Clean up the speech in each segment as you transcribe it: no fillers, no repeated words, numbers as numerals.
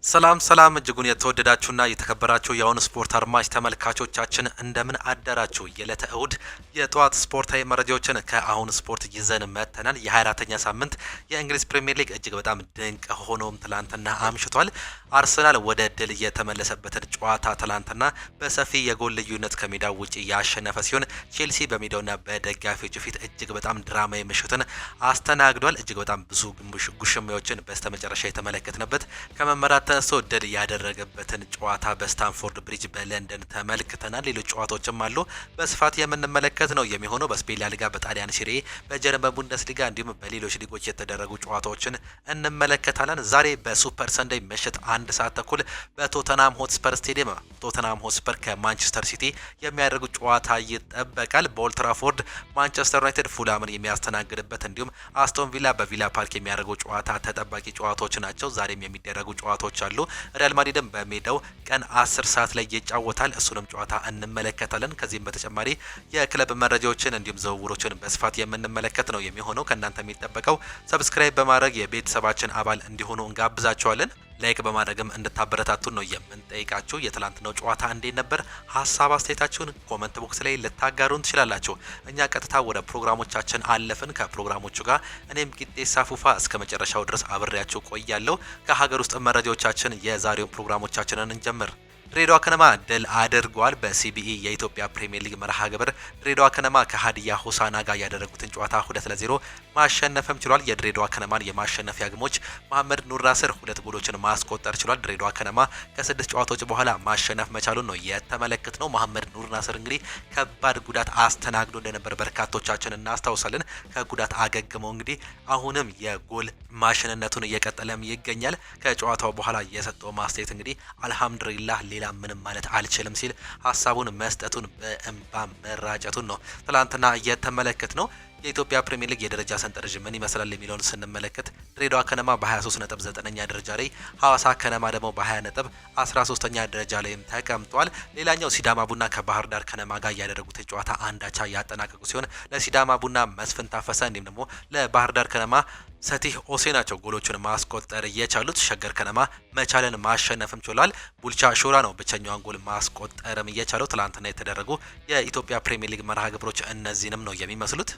ሰላም እጅጉን የተወደዳችሁና የተከበራችሁ የአሁን ስፖርት አድማጭ ተመልካቾቻችን እንደምን አደራችሁ። የዕለተ እሁድ የጠዋት ስፖርታዊ መረጃዎችን ከአሁን ስፖርት ይዘን መጥተናል። የ24ኛ ሳምንት የእንግሊዝ ፕሪሚየር ሊግ እጅግ በጣም ድንቅ ሆኖም ትላንትና አምሽቷል። አርሰናል ወደ ድል የተመለሰበትን ጨዋታ ትላንትና በሰፊ የጎል ልዩነት ከሜዳው ውጪ ያሸነፈ ሲሆን ቼልሲ በሜዳውና በደጋፊዎቹ ፊት እጅግ በጣም ድራማዊ ምሽትን አስተናግዷል። እጅግ በጣም ብዙ ጉሽሚያዎችን በስተመጨረሻ የተመለከትንበት ከመመራት ተነስቶ ድል ያደረገበትን ጨዋታ በስታንፎርድ ብሪጅ በለንደን ተመልክተናል። ሌሎች ጨዋታዎችም አሉ በስፋት የምንመለከት ነው የሚሆነው። በስፔን ላሊጋ፣ በጣሊያን ሲሪ፣ በጀርመን ቡንደስሊጋ እንዲሁም በሌሎች ሊጎች የተደረጉ ጨዋታዎችን እንመለከታለን። ዛሬ በሱፐር ሰንደይ ምሽት 1:00 በቶተናም ሆትስፐር ስቴዲየም ቶተናም ሆትስፐር ከማንቸስተር ሲቲ የሚያደርጉ ጨዋታ ይጠበቃል። በኦልትራፎርድ ማንቸስተር ዩናይትድ ፉላምን የሚያስተናግድበት እንዲሁም አስቶን ቪላ በቪላ ፓርክ የሚያደርጉ ጨዋታ ተጠባቂ ጨዋታዎች ናቸው። ዛሬም የሚደረጉ ጨዋታዎች አሉ። ሪያል ማድሪድም በሜዳው ቀን 10 ሰዓት ላይ ይጫወታል። እሱንም ጨዋታ እንመለከታለን። ከዚህም በተጨማሪ የክለብ መረጃዎችን እንዲሁም ዝውውሮችን በስፋት የምንመለከት ነው የሚሆነው። ከእናንተ የሚጠበቀው ሰብስክራይብ በማድረግ የቤተሰባችን አባል እንዲሆኑ እንጋብዛቸዋለን። ላይክ በማድረግም እንድታበረታቱን ነው የምንጠይቃችሁ። የትላንትናው ጨዋታ እንዴት ነበር? ሀሳብ አስተያየታችሁን ኮመንት ቦክስ ላይ ልታጋሩን ትችላላችሁ። እኛ ቀጥታ ወደ ፕሮግራሞቻችን አለፍን። ከፕሮግራሞቹ ጋር እኔም ቂጤሳ ፉፋ እስከ መጨረሻው ድረስ አብሬያችሁ ቆያለሁ። ከሀገር ውስጥ መረጃዎቻችን የዛሬውን ፕሮግራሞቻችንን እንጀምር። ድሬዳዋ ከነማ ድል አድርጓል። በሲቢኢ የኢትዮጵያ ፕሪሚየር ሊግ መርሃ ግብር ድሬዳዋ ከነማ ከሀዲያ ሆሳና ጋር ያደረጉትን ጨዋታ 2-0 ማሸነፍም ችሏል። የድሬዳዋ ከነማን የማሸነፊያ ግቦች መሐመድ ኑር ናስር 2 ጎሎችን ማስቆጠር ችሏል። ድሬዳዋ ከነማ ከ6 ጨዋታዎች በኋላ ማሸነፍ መቻሉን ነው የተመለከት ነው። መሐመድ ኑር ናስር እንግዲህ ከባድ ጉዳት አስተናግዶ እንደነበር በርካቶቻችን እናስታውሳለን። ከጉዳት አገግመው እንግዲህ አሁንም የጎል ማሽንነቱን እየቀጠለም ይገኛል። ከጨዋታው በኋላ የሰጠው ማስተያየት እንግዲህ አልሐምዱሊላህ ሌላ ምንም ማለት አልችልም ሲል ሀሳቡን መስጠቱን በእንባ መራጨቱን ነው ትላንትና እየተመለከት ነው። የኢትዮጵያ ፕሪሚየር ሊግ የደረጃ ሰንጠረዥ ምን ይመስላል የሚለውን ስንመለከት ድሬዳዋ ከነማ በ23 ነጥብ 9ኛ ደረጃ ላይ፣ ሐዋሳ ከነማ ደግሞ በ20 ነጥብ 13ኛ ደረጃ ላይም ተቀምጧል። ሌላኛው ሲዳማ ቡና ከባህር ዳር ከነማ ጋር ያደረጉት ጨዋታ አንዳቻ ያጠናቀቁ ሲሆን ለሲዳማ ቡና መስፍን ታፈሰ እንዲሁም ደግሞ ለባህር ዳር ከነማ ሰቲህ ኦሴ ናቸው ጎሎቹን ማስቆጠር የቻሉት። ሸገር ከነማ መቻልን ማሸነፍም ችሏል። ቡልቻ ሾራ ነው ብቸኛዋን ጎል ማስቆጠርም የቻለው። ትላንትና የተደረጉ የኢትዮጵያ ፕሪሚየር ሊግ መርሃ ግብሮች እነዚህንም ነው የሚመስሉት።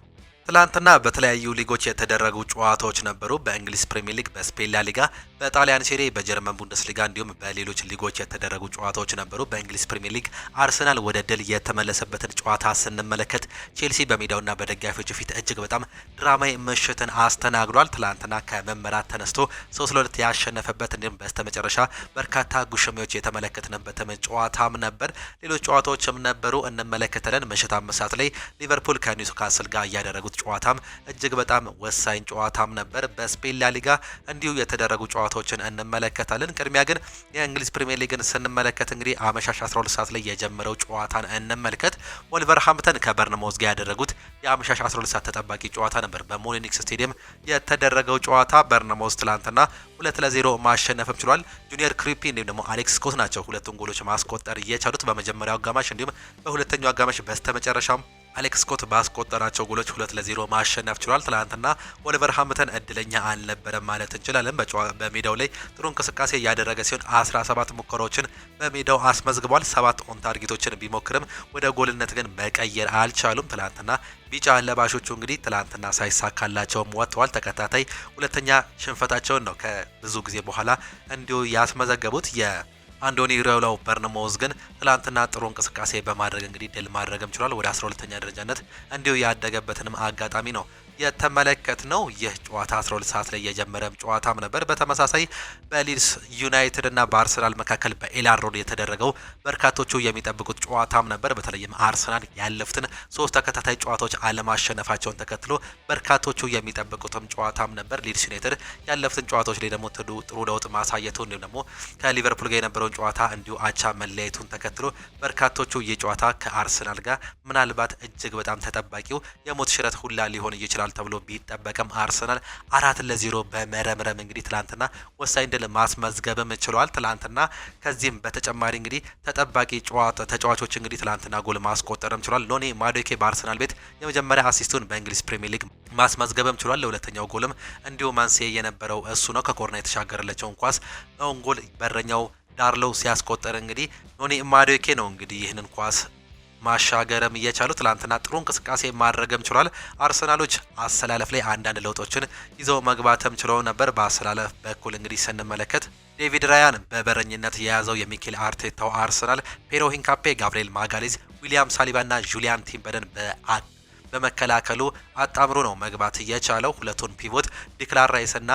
ትላንትና በተለያዩ ሊጎች የተደረጉ ጨዋታዎች ነበሩ። በእንግሊዝ ፕሪሚየር ሊግ፣ በስፔን ላሊጋ፣ በጣሊያን ሴሪ፣ በጀርመን ቡንደስሊጋ እንዲሁም በሌሎች ሊጎች የተደረጉ ጨዋታዎች ነበሩ። በእንግሊዝ ፕሪሚየር ሊግ አርሰናል ወደ ድል የተመለሰበትን ጨዋታ ስንመለከት ቼልሲ በሜዳውና በደጋፊዎቹ ፊት እጅግ በጣም ድራማዊ ምሽትን አስተናግዷል። ትላንትና ከመመራት ተነስቶ 3-2 ያሸነፈበት እንዲሁም በስተመጨረሻ በርካታ ጉሽሚዎች የተመለከትንበት ጨዋታም ነበር። ሌሎች ጨዋታዎችም ነበሩ እንመለከታለን። ምሽት 5 ሰዓት ላይ ሊቨርፑል ከኒውካስል ጋር እያደረጉት ጨዋታም እጅግ በጣም ወሳኝ ጨዋታም ነበር። በስፔን ላሊጋ እንዲሁ የተደረጉ ጨዋታዎችን እንመለከታለን። ቅድሚያ ግን የእንግሊዝ ፕሪሚየር ሊግን ስንመለከት እንግዲህ አመሻሽ 12 ሰዓት ላይ የጀመረው ጨዋታን እንመልከት። ወልቨርሃምፕተን ከበርንማውዝ ጋር ያደረጉት የአመሻሽ 12 ሰዓት ተጠባቂ ጨዋታ ነበር። በሞሊኒክስ ስቴዲየም የተደረገው ጨዋታ በርንማውዝ ትላንትና 2-0 ማሸነፍም ችሏል። ጁኒየር ክሪፒ እንዲሁም ደግሞ አሌክስ ስኮት ናቸው ሁለቱን ጎሎች ማስቆጠር የቻሉት በመጀመሪያው አጋማሽ እንዲሁም በሁለተኛው አጋማሽ በስተመጨረሻም አሌክስ ስኮት ባስቆጠራቸው ጎሎች 2-0 ማሸነፍ ችሏል። ትላንትና ወልቨርሃምፕተን እድለኛ አልነበረም ማለት እንችላለን። በሜዳው ላይ ጥሩ እንቅስቃሴ ያደረገ ሲሆን 17 ሙከራዎችን በሜዳው አስመዝግቧል። 7 ኦን ታርጌቶችን ቢሞክርም ወደ ጎልነት ግን መቀየር አልቻሉም። ትላንትና ቢጫ ለባሾቹ እንግዲህ ትላንትና ሳይሳካላቸውም ወጥተዋል። ተከታታይ ሁለተኛ ሽንፈታቸውን ነው ከብዙ ጊዜ በኋላ እንዲሁ ያስመዘገቡት። አንዶኒ ራውላው በርንማውዝ ግን ትላንትና ጥሩ እንቅስቃሴ በማድረግ እንግዲህ ድል ማድረግም ችሏል። ወደ 12ኛ ደረጃነት እንዲሁ ያደገበትንም አጋጣሚ ነው የተመለከት ነው። ይህ ጨዋታ 12 ሰዓት ላይ የጀመረም ጨዋታም ነበር። በተመሳሳይ በሊድስ ዩናይትድ እና በአርሰናል መካከል በኤላን ሮድ የተደረገው በርካቶቹ የሚጠብቁት ጨዋታም ነበር። በተለይም አርሰናል ያለፉትን 3 ተከታታይ ጨዋታዎች አለማሸነፋቸውን ተከትሎ በርካቶቹ የሚጠብቁትም ጨዋታም ነበር። ሊድስ ዩናይትድ ያለፉትን ጨዋታዎች ላይ ደግሞ ጥሩ ለውጥ ማሳየቱ እንዲሁም ደግሞ ከሊቨርፑል ጋር የነበረው የነበረውን ጨዋታ እንዲሁ አቻ መለያየቱን ተከትሎ በርካቶቹ የጨዋታ ከአርሰናል ጋር ምናልባት እጅግ በጣም ተጠባቂው የሞት ሽረት ሁላ ሊሆን ይችላል ተብሎ ቢጠበቅም አርሰናል 4-0 በመረምረም እንግዲህ ትላንትና ወሳኝ ድል ማስመዝገብም ችሏል። ትላንትና ከዚህም በተጨማሪ እንግዲህ ተጠባቂ ተጫዋቾች እንግዲህ ትላንትና ጎል ማስቆጠርም ችሏል። ኖኒ ማዱኬ በአርሰናል ቤት የመጀመሪያ አሲስቱን በእንግሊዝ ፕሪሚየር ሊግ ማስመዝገብም ችሏል። ለሁለተኛው ጎልም እንዲሁ መንስኤ የነበረው እሱ ነው። ከኮርና የተሻገረለቸውን ኳስ ጎል በረኛው ዳርሎው ሲያስቆጠር እንግዲህ ኖኒ ማዱኬ ነው እንግዲህ ይህንን ኳስ ማሻገርም እየቻሉ ትላንትና ጥሩ እንቅስቃሴ ማድረግም ችሏል። አርሰናሎች አሰላለፍ ላይ አንዳንድ ለውጦችን ይዘው መግባትም ችለው ነበር። በአሰላለፍ በኩል እንግዲህ ስንመለከት ዴቪድ ራያን በበረኝነት የያዘው የሚኬል አርቴታው አርሰናል ፔሮ ሂንካፔ፣ ጋብሪኤል ማጋሌዝ፣ ዊሊያም ሳሊባና ጁሊያን ቲምበርን በመከላከሉ አጣምሮ ነው መግባት እየቻለው። ሁለቱን ፒቮት ዲክላን ራይስና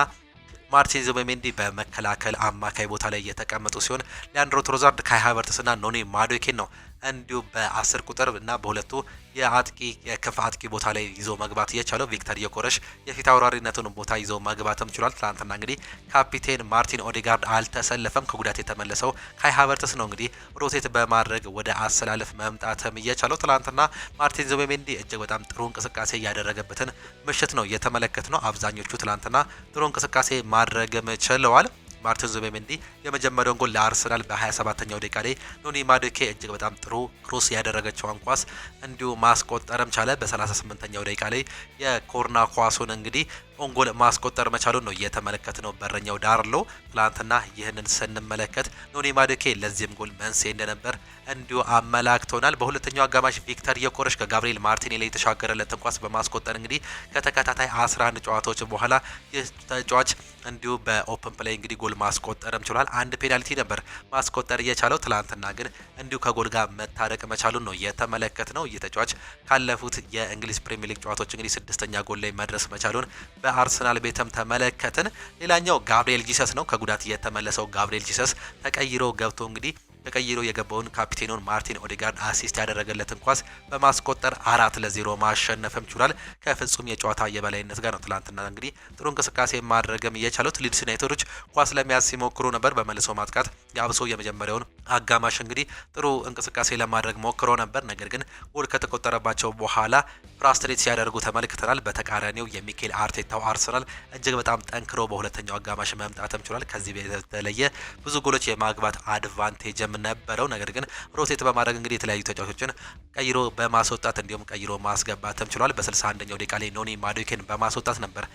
ማርቲን ዙቢሜንዲ በመከላከል አማካይ ቦታ ላይ የተቀመጡ ሲሆን ሊያንድሮ ትሮዛርድ፣ ካይ ሃቨርትስና ኖኒ ማዱኬን ነው እንዲሁ በ10 ቁጥር እና በሁለቱ የአጥቂ የክፍ አጥቂ ቦታ ላይ ይዞ መግባት የቻለው። ቪክተር ዮኮረሽ የፊት አውራሪነቱን ቦታ ይዞ መግባትም ችሏል። ትናንትና እንግዲህ ካፒቴን ማርቲን ኦዴጋርድ አልተሰለፈም። ከጉዳት የተመለሰው ካይ ሃቨርትስ ነው እንግዲህ ሮቴት በማድረግ ወደ አሰላለፍ መምጣትም እየቻለው። ትናንትና ማርቲን ዙቢሜንዲ እጅግ በጣም ጥሩ እንቅስቃሴ ያደረገበትን ምሽት ነው የተመለከት ነው። አብዛኞቹ ትናንትና ጥሩ እንቅስቃሴ ማድረግም ችለዋል። ማርቲን ዙቢሜንዲ የመጀመሪያውን ጎል ለአርሰናል በ27ኛው ደቂቃ ላይ ኖኒ ማዱኬ እጅግ በጣም ጥሩ ክሮስ ያደረገችውን ኳስ እንዲሁ ማስቆጠርም ቻለ። በ38ኛው ደቂቃ ላይ የኮርና ኳሱን እንግዲህ ጎል ማስቆጠር መቻሉን ነው የተመለከትነው። በረኛው ዳርሎ ትላንትና ይህንን ስንመለከት ኖኒ ማዱኬ ለዚህም ጎል መንስኤ እንደነበር እንዲሁ አመላክቶናል። በሁለተኛው አጋማሽ ቪክተር ዮኮረሽ ከጋብሪኤል ማርቲኔሊ የተሻገረለትን ኳስ በማስቆጠር እንግዲህ ከተከታታይ 11 ጨዋታዎች በኋላ ይህ ተጫዋች እንዲሁ በኦፕን ፕሌይ እንግዲህ ጎል ማስቆጠርም ችሏል። አንድ ፔናልቲ ነበር ማስቆጠር የቻለው። ትላንትና ግን እንዲሁ ከጎል ጋር መታረቅ መቻሉን ነው የተመለከትነው። ይህ ተጫዋች ካለፉት የእንግሊዝ ፕሪሚየር ሊግ ጨዋታዎች እንግዲህ 6ኛ ጎል ላይ መድረስ መቻሉን በአርሰናል ቤተም ተመለከትን። ሌላኛው ጋብሪኤል ጂሰስ ነው። ከጉዳት የተመለሰው ጋብሪኤል ጂሰስ ተቀይሮ ገብቶ እንግዲህ ተቀይሮ የገባውን ካፒቴኑን ማርቲን ኦዴጋርድ አሲስት ያደረገለትን ኳስ በማስቆጠር 4-0 ማሸነፍም ችሏል። ከፍጹም የጨዋታ የበላይነት ጋር ነው ትላንትና እንግዲህ ጥሩ እንቅስቃሴ ማድረግም የቻሉት። ሊድስ ዩናይትዶች ኳስ ለመያዝ ሲሞክሩ ነበር። በመልሶ ማጥቃት የአብሶ የመጀመሪያውን አጋማሽ እንግዲህ ጥሩ እንቅስቃሴ ለማድረግ ሞክሮ ነበር። ነገር ግን ጎል ከተቆጠረባቸው በኋላ ፍራስትሬት ሲያደርጉ ተመልክተናል። በተቃራኒው የሚኬል አርቴታው አርሰናል እጅግ በጣም ጠንክሮ በሁለተኛው አጋማሽ መምጣትም ችሏል። ከዚህ በተለየ ብዙ ጎሎች የማግባት አድቫንቴጅ ነበረው። ነገር ግን ሮቴት በማድረግ እንግዲህ የተለያዩ ተጫዋቾችን ቀይሮ በማስወጣት እንዲሁም ቀይሮ ማስገባትም ችሏል። በ61ኛው ደቂቃ ላይ ኖኒ ማዱኬን በማስወጣት ነበር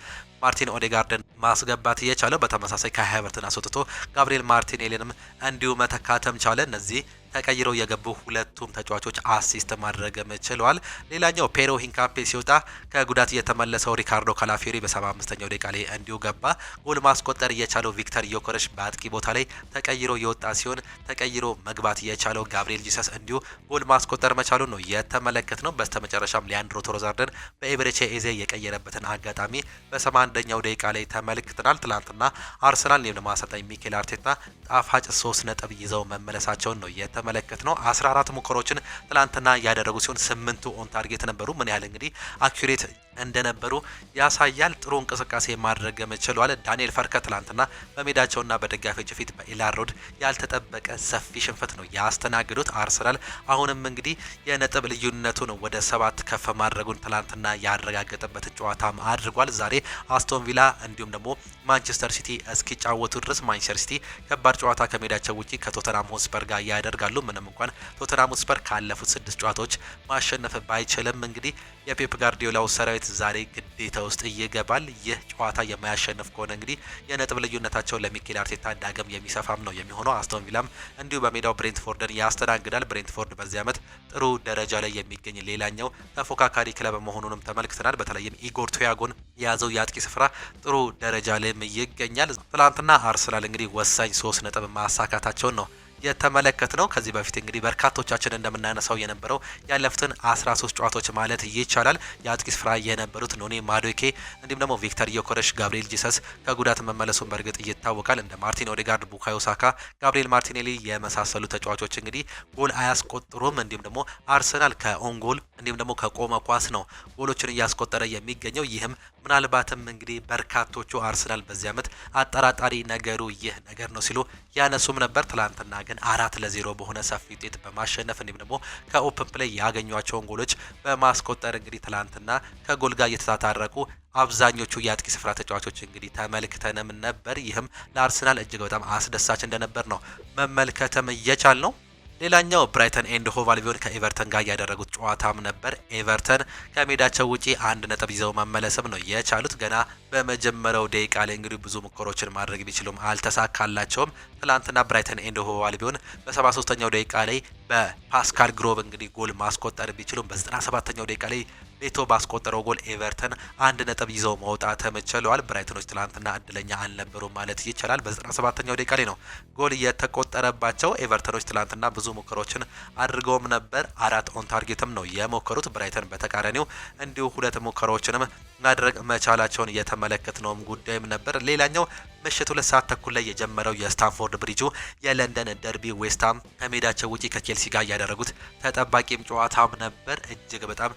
ማርቲን ኦዴጋርድን ማስገባት እየቻለው። በተመሳሳይ ካይ ሃቨርትን አስወጥቶ ጋብሪኤል ማርቲኔሊንም እንዲሁ መተካተም ቻለ። እነዚህ ተቀይረው የገቡ ሁለቱም ተጫዋቾች አሲስት ማድረግም ችለዋል። ሌላኛው ፔሮ ሂንካፔ ሲወጣ ከጉዳት የተመለሰው ሪካርዶ ካላፊዮሪ በ75ኛው ደቂቃ ላይ እንዲሁ ገባ። ጎል ማስቆጠር የቻለው ቪክተር ዮኮረሽ በአጥቂ ቦታ ላይ ተቀይሮ የወጣ ሲሆን ተቀይሮ መግባት የቻለው ጋብሪኤል ጂሰስ እንዲሁ ጎል ማስቆጠር መቻሉን ነው የተመለከት ነው። በስተመጨረሻም ሊያንድሮ ትሮዛርድን በኤቤሬቺ ኤዜ የቀየረበትን አጋጣሚ በ81ኛው ደቂቃ ላይ ተመልክተናል። ትላንትና አርሰናል ለማሰልጣኝ ሚኬል አርቴታ ጣፋጭ 3 ነጥብ ይዘው መመለሳቸውን ነው ተመለከት ነው። 14 ሙከራዎችን ትላንትና ያደረጉ ሲሆን 8ቱ ኦን ታርጌት ነበሩ። ምን ያህል እንግዲህ አኩሬት እንደነበሩ ያሳያል። ጥሩ እንቅስቃሴ ማድረግ ችሏል። ዳንኤል ፈርከ ትላንትና በሜዳቸውና በደጋፊዎች ፊት በኢላን ሮድ ያልተጠበቀ ሰፊ ሽንፈት ነው ያስተናግዱት። አርሰናል አሁንም እንግዲህ የነጥብ ልዩነቱን ወደ 7 ከፍ ማድረጉን ትላንትና ያረጋገጠበት ጨዋታም አድርጓል። ዛሬ አስቶን ቪላ እንዲሁም ደግሞ ማንቸስተር ሲቲ እስኪጫወቱ ድረስ ማንቸስተር ሲቲ ከባድ ጨዋታ ከሜዳቸው ውጪ ከቶተናም ሆትስፐር ጋር ያደርጋሉ። ምንም እንኳን ቶተናም ሆትስፐር ካለፉት 6 ጨዋታዎች ማሸነፍ ባይችልም እንግዲህ የፔፕ ጋርዲዮላው ሰራዊት ዛሬ ግዴታ ውስጥ ይገባል። ይህ ጨዋታ የማያሸንፍ ከሆነ እንግዲህ የነጥብ ልዩነታቸው ለሚኬል አርቴታ ዳግም የሚሰፋም ነው የሚሆነው። አስቶን ቪላም እንዲሁ በሜዳው ብሬንትፎርድን ያስተናግዳል። ብሬንትፎርድ በዚህ ዓመት ጥሩ ደረጃ ላይ የሚገኝ ሌላኛው ተፎካካሪ ክለብ መሆኑንም ተመልክተናል። በተለይም ኢጎር ቱያጎን የያዘው የአጥቂ ስፍራ ጥሩ ደረጃ ላይም ይገኛል። ትላንትና አርሰናል እንግዲህ ወሳኝ 3 ነጥብ ማሳካታቸውን ነው የተመለከት ነው። ከዚህ በፊት እንግዲህ በርካቶቻችን እንደምናነሳው የነበረው ያለፉትን 13 ጨዋታዎች ማለት ይቻላል የአጥቂ ስፍራ የነበሩት ኖኒ ማዱኬ እንዲሁም ደግሞ ቪክተር ዮኮረሽ፣ ጋብሪኤል ጂሰስ ከጉዳት መመለሱን በእርግጥ ይታወቃል። እንደ ማርቲን ኦዴጋርድ፣ ቡካዮ ሳካ፣ ጋብሪኤል ማርቲኔሊ የመሳሰሉ ተጫዋቾች እንግዲህ ጎል አያስቆጥሩም። እንዲሁም ደግሞ አርሰናል ከኦን ጎል እንዲሁም ደግሞ ከቆመ ኳስ ነው ጎሎችን እያስቆጠረ የሚገኘው። ይህም ምናልባትም እንግዲህ በርካቶቹ አርሰናል በዚህ ዓመት አጠራጣሪ ነገሩ ይህ ነገር ነው ሲሉ ያነሱም ነበር። ትላንትና ግን 4-0 በሆነ ሰፊ ውጤት በማሸነፍ እንዲሁም ደግሞ ከኦፕን ፕሌይ ያገኟቸውን ጎሎች በማስቆጠር እንግዲህ ትላንትና ከጎል ጋር እየተታረቁ አብዛኞቹ የአጥቂ ስፍራ ተጫዋቾች እንግዲህ ተመልክተንም ነበር። ይህም ለአርሰናል እጅግ በጣም አስደሳች እንደነበር ነው መመልከተም እየቻል ነው። ሌላኛው ብራይተን ኤንድ ሆቭ አልቢዮን ከኤቨርተን ጋር ያደረጉት ጨዋታም ነበር። ኤቨርተን ከሜዳቸው ውጪ 1 ነጥብ ይዘው መመለስም ነው የቻሉት። ገና በመጀመሪያው ደቂቃ ላይ እንግዲህ ብዙ ሙከራዎችን ማድረግ ቢችሉም አልተሳካላቸውም። ትላንትና ብራይተን ኤንድ ሆቭ አልቢዮን በ73ኛው ደቂቃ ላይ በፓስካል ግሮቭ እንግዲህ ጎል ማስቆጠር ቢችሉም በ97ኛው ደቂቃ ላይ ቤቶ ባስቆጠረው ጎል ኤቨርተን 1 ነጥብ ይዘው መውጣት ችለዋል። ብራይተኖች ትላንትና እድለኛ አልነበሩም ማለት ይቻላል። በ97ኛው ደቂቃ ላይ ነው ጎል የተቆጠረባቸው። ኤቨርተኖች ትላንትና ብዙ ሙከራዎችን አድርገውም ነበር። 4 ኦን ታርጌትም ነው የሞከሩት። ብራይተን በተቃራኒው እንዲሁ 2 ሙከራዎችንም ማድረግ መቻላቸውን የተመለከትነውም ጉዳይም ነበር። ሌላኛው ምሽት 2 ሰዓት ተኩል ላይ የጀመረው የስታንፎርድ ብሪጁ የለንደን ደርቢ ዌስትሃም ከሜዳቸው ውጪ ከቼልሲ ጋር ያደረጉት ተጠባቂም ጨዋታም ነበር። እጅግ በጣም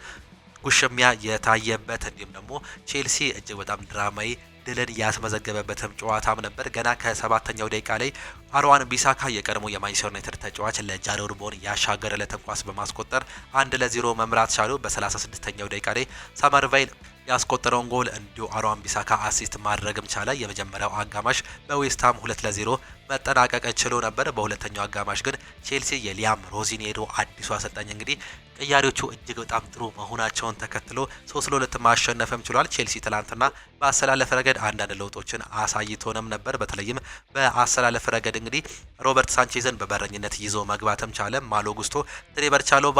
ጉሽሚያ የታየበት እንዲሁም ደግሞ ቼልሲ እጅግ በጣም ድራማዊ ድልን ያስመዘገበበትም ጨዋታም ነበር። ገና ከ7ኛው ደቂቃ ላይ አርዋን ቢሳካ የቀድሞ የማንቸስተር ዩናይትድ ተጫዋች ለጃሬድ ቦወን ያሻገረለትን ኳስ በማስቆጠር 1-0 መምራት ቻሉ። በ36ኛው ደቂቃ ላይ ሳመርቫይል ያስቆጠረውን ጎል እንዲሁ አርዋን ቢሳካ አሲስት ማድረግም ቻለ። የመጀመሪያው አጋማሽ በዌስትሃም 2-0 መጠናቀቅ ችሎ ነበር። በሁለተኛው አጋማሽ ግን ቼልሲ የሊያም ሮዚኔሮ አዲሱ አሰልጣኝ እንግዲህ ቅያሬዎቹ እጅግ በጣም ጥሩ መሆናቸውን ተከትሎ 3-2 ማሸነፍም ችሏል። ቼልሲ ትላንትና በአሰላለፍ ረገድ አንዳንድ ለውጦችን አሳይቶንም ነበር። በተለይም በአሰላለፍ ረገድ እንግዲህ ሮበርት ሳንቼዝን በበረኝነት ይዞ መግባትም ቻለ። ማሎ ጉስቶ፣ ትሬቨር ቻሎባ፣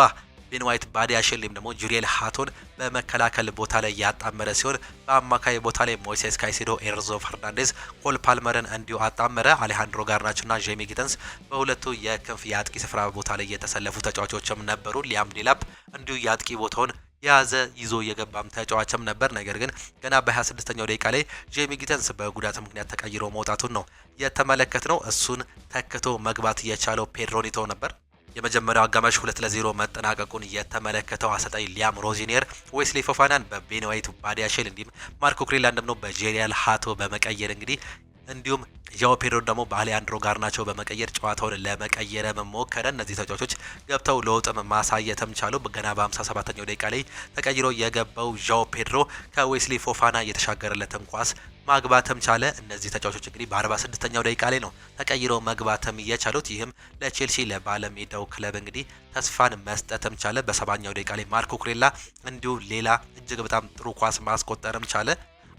ቤን ዋይት፣ ባዲያሽን ወይም ደግሞ ጁሪየል ሃቶን በመከላከል ቦታ ላይ ያጣመረ ሲሆን በአማካይ ቦታ ላይ ሞይሴስ ካይሴዶ፣ ኤንዞ ፈርናንዴዝ፣ ኮል ፓልመርን እንዲሁ አጣመረ። አሌሃንድሮ ጋርናቾና ጄሚ ጊተንስ በሁለቱ የክንፍ የአጥቂ ስፍራ ቦታ ላይ የተሰለፉ ተጫዋቾችም ነበሩ። ሊያም ዴላፕ እንዲሁ የአጥቂ ቦታውን የያዘ ይዞ የገባም ተጫዋችም ነበር። ነገር ግን ገና በ26ኛው ደቂቃ ላይ ጄሚ ጊተንስ በጉዳት ምክንያት ተቀይሮ መውጣቱን ነው የተመለከትነው። እሱን ተክቶ መግባት የቻለው ፔድሮ ኒቶ ነበር። የመጀመሪያው አጋማሽ 2-0 መጠናቀቁን የተመለከተው አሰልጣኝ ሊያም ሮዚኔር ዌስሊ ፎፋናን በቤን ዋይት፣ ባዲያሽን እንዲሁም ማርኮ ኩሬላን ደግሞ በጄሪያል ሃቶ በመቀየር እንግዲህ እንዲሁም ዣኦ ፔድሮ ደግሞ በአሌሃንድሮ ጋርናቾ በመቀየር ጨዋታውን ለመቀየር መሞከረ። እነዚህ ተጫዋቾች ገብተው ለውጥም ማሳየትም ቻሉ። ገና በ57ኛው ደቂቃ ላይ ተቀይሮ የገባው ዣኦ ፔድሮ ከዌስሊ ፎፋና የተሻገረለትን ኳስ ማግባትም ቻለ። እነዚህ ተጫዋቾች እንግዲህ በ46ኛው ደቂቃ ላይ ነው ተቀይሮ መግባትም የቻሉት። ይህም ለቼልሲ ለባለሜዳው ክለብ እንግዲህ ተስፋን መስጠትም ቻለ። በ70ኛው ደቂቃ ላይ ማርኮ ኩሬላ እንዲሁ ሌላ እጅግ በጣም ጥሩ ኳስ ማስቆጠርም ቻለ።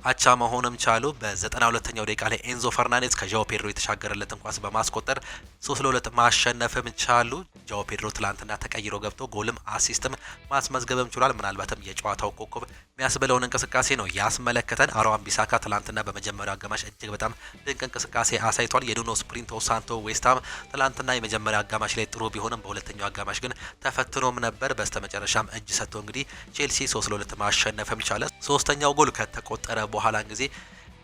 አቻ መሆንም ቻሉ። በ92ኛው ደቂቃ ላይ ኤንዞ ፈርናንዴዝ ከዣኦ ፔድሮ የተሻገረለትን ኳስ በማስቆጠር 3-2 ማሸነፍም ቻሉ። ዣኦ ፔድሮ ትላንትና ተቀይሮ ገብቶ ጎልም አሲስትም ማስመዝገብም ችሏል። ምናልባትም የጨዋታው ኮከብ የሚያስብለውን እንቅስቃሴ ነው ያስመለከተን። አርዋን ቢሳካ ትላንትና በመጀመሪያው አጋማሽ እጅግ በጣም ድንቅ እንቅስቃሴ አሳይቷል። የኑኖ ስፕሪንቶ ሳንቶ ዌስትሃም ትላንትና የመጀመሪያው አጋማሽ ላይ ጥሩ ቢሆንም በሁለተኛው አጋማሽ ግን ተፈትኖም ነበር። በስተመጨረሻም እጅ ሰጥቶ እንግዲህ ቼልሲ 3-2 ማሸነፍም ቻለ። ሶስተኛው ጎል ከተቆጠረ በኋላ ጊዜ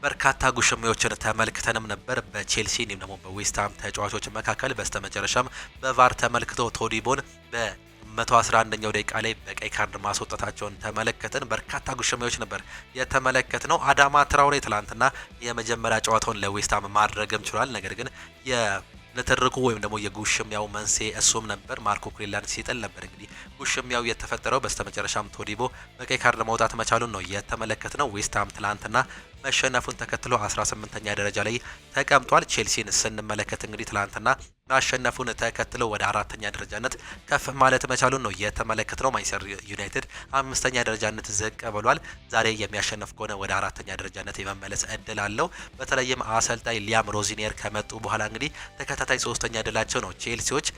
በርካታ ጉሽሚዎችን ተመልክተንም ነበር በቼልሲ እንዲሁም ደግሞ በዌስትሃም ተጫዋቾች መካከል። በስተመጨረሻም በቫር ተመልክቶ ቶዲቦን በ111ኛው ደቂቃ ላይ በቀይ ካርድ ማስወጣታቸውን ተመለከትን። በርካታ ጉሽሚዎች ነበር የተመለከትነው። አዳማ ትራውሬ ትላንትና የመጀመሪያ ጨዋታውን ለዌስትሃም ማድረግም ችሏል። ነገር ግን ንትርኩ ወይም ደግሞ የጉሽሚያው መንስኤ እሱም ነበር። ማርኮ ኩሬላን ሲጥል ነበር እንግዲህ ጉሽሚያው የተፈጠረው። በስተመጨረሻም ቶዲቦ በቀይ ካርድ መውጣት መቻሉን ነው የተመለከትነው። ዌስትሃም ትላንትና መሸነፉን ተከትሎ 18ኛ ደረጃ ላይ ተቀምጧል። ቼልሲን ስንመለከት እንግዲህ ትላንትና ማሸነፉን ተከትሎ ወደ 4ኛ ደረጃነት ከፍ ማለት መቻሉን ነው የተመለከትነው። ማንቸስተር ዩናይትድ 5ኛ ደረጃነት ዝቅ ብሏል። ዛሬ የሚያሸንፍ ከሆነ ወደ 4ኛ ደረጃነት የመመለስ እድል አለው። በተለይም አሰልጣኝ ሊያም ሮዚኔር ከመጡ በኋላ እንግዲህ ተከታታይ 3ኛ ድላቸው ነው። ቼልሲዎች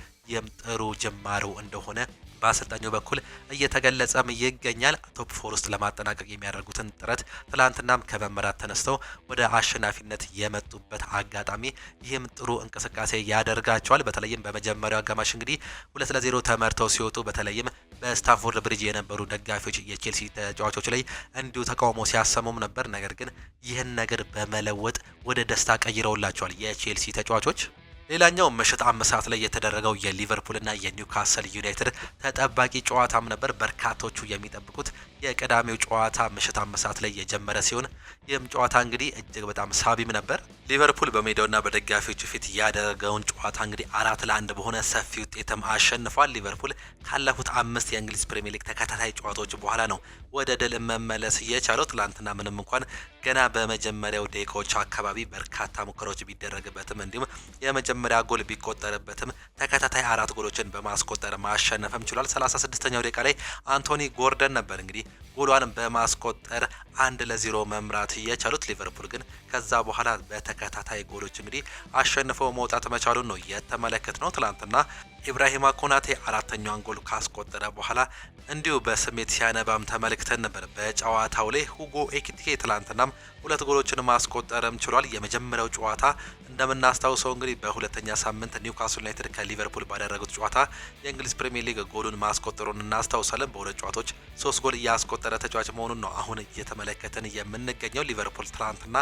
ጥሩ ጅማሩ እንደሆነ በአሰልጣኙ በኩል እየተገለጸም ይገኛል። ቶፕ 4 ውስጥ ለማጠናቀቅ የሚያደርጉትን ጥረት ትላንትናም ከመመራት ተነስተው ወደ አሸናፊነት የመጡበት አጋጣሚ ይህም ጥሩ እንቅስቃሴ ያደርጋቸዋል። በተለይም በመጀመሪያው አጋማሽ እንግዲህ 2-0 ተመርተው ሲወጡ በተለይም በስታንፎርድ ብሪጅ የነበሩ ደጋፊዎች የቼልሲ ተጫዋቾች ላይ እንዲሁ ተቃውሞ ሲያሰሙም ነበር። ነገር ግን ይህን ነገር በመለወጥ ወደ ደስታ ቀይረውላቸዋል የቼልሲ ተጫዋቾች። ሌላኛው ምሽት 5 ሰዓት ላይ የተደረገው የሊቨርፑልና የኒውካስል ዩናይትድ ተጠባቂ ጨዋታም ነበር። በርካቶቹ የሚጠብቁት የቀዳሚው ጨዋታ ምሽት 5 ሰዓት ላይ የጀመረ ሲሆን ይህም ጨዋታ እንግዲህ እጅግ በጣም ሳቢም ነበር። ሊቨርፑል በሜዳውና በደጋፊዎቹ ፊት ያደረገውን ጨዋታ እንግዲህ 4-1 በሆነ ሰፊ ውጤትም አሸንፏል። ሊቨርፑል ካለፉት 5 የእንግሊዝ ፕሪሚየር ሊግ ተከታታይ ጨዋታዎች በኋላ ነው ወደ ድል መመለስ የቻለው። ትላንትና ምንም እንኳን ገና በመጀመሪያው ደቂቃዎች አካባቢ በርካታ ሙከራዎች ቢደረግበትም እንዲሁም የመጀመሪያ ጎል ቢቆጠርበትም ተከታታይ 4 ጎሎችን በማስቆጠር ማሸነፍም ችሏል። 36ኛው ደቂቃ ላይ አንቶኒ ጎርደን ነበር እንግዲህ ጎሏን በማስቆጠር 1-0 መምራት የቻሉት። ሊቨርፑል ግን ከዛ በኋላ በተከታታይ ጎሎች እንግዲህ አሸንፈው መውጣት መቻሉን ነው የተመለከትነው። ትላንትና ኢብራሂማ ኮናቴ አራተኛውን ጎል ካስቆጠረ በኋላ እንዲሁ በስሜት ሲያነባም ተመልክተን ነበር። በጨዋታው ላይ ሁጎ ኤኪቲኬ ትላንትናም 2 ጎሎችን ማስቆጠርም ችሏል። የመጀመሪያው ጨዋታ እንደምናስታውሰው እንግዲህ በሁለተኛ ሳምንት ኒውካስል ዩናይትድ ከሊቨርፑል ባደረጉት ጨዋታ የእንግሊዝ ፕሪሚየር ሊግ ጎሉን ማስቆጠሩን እናስታውሳለን። በሁለት ጨዋታዎች 3 ጎል እያስቆጠረ ተጫዋች መሆኑን ነው አሁን እየተመለከትን የምንገኘው። ሊቨርፑል ትላንትና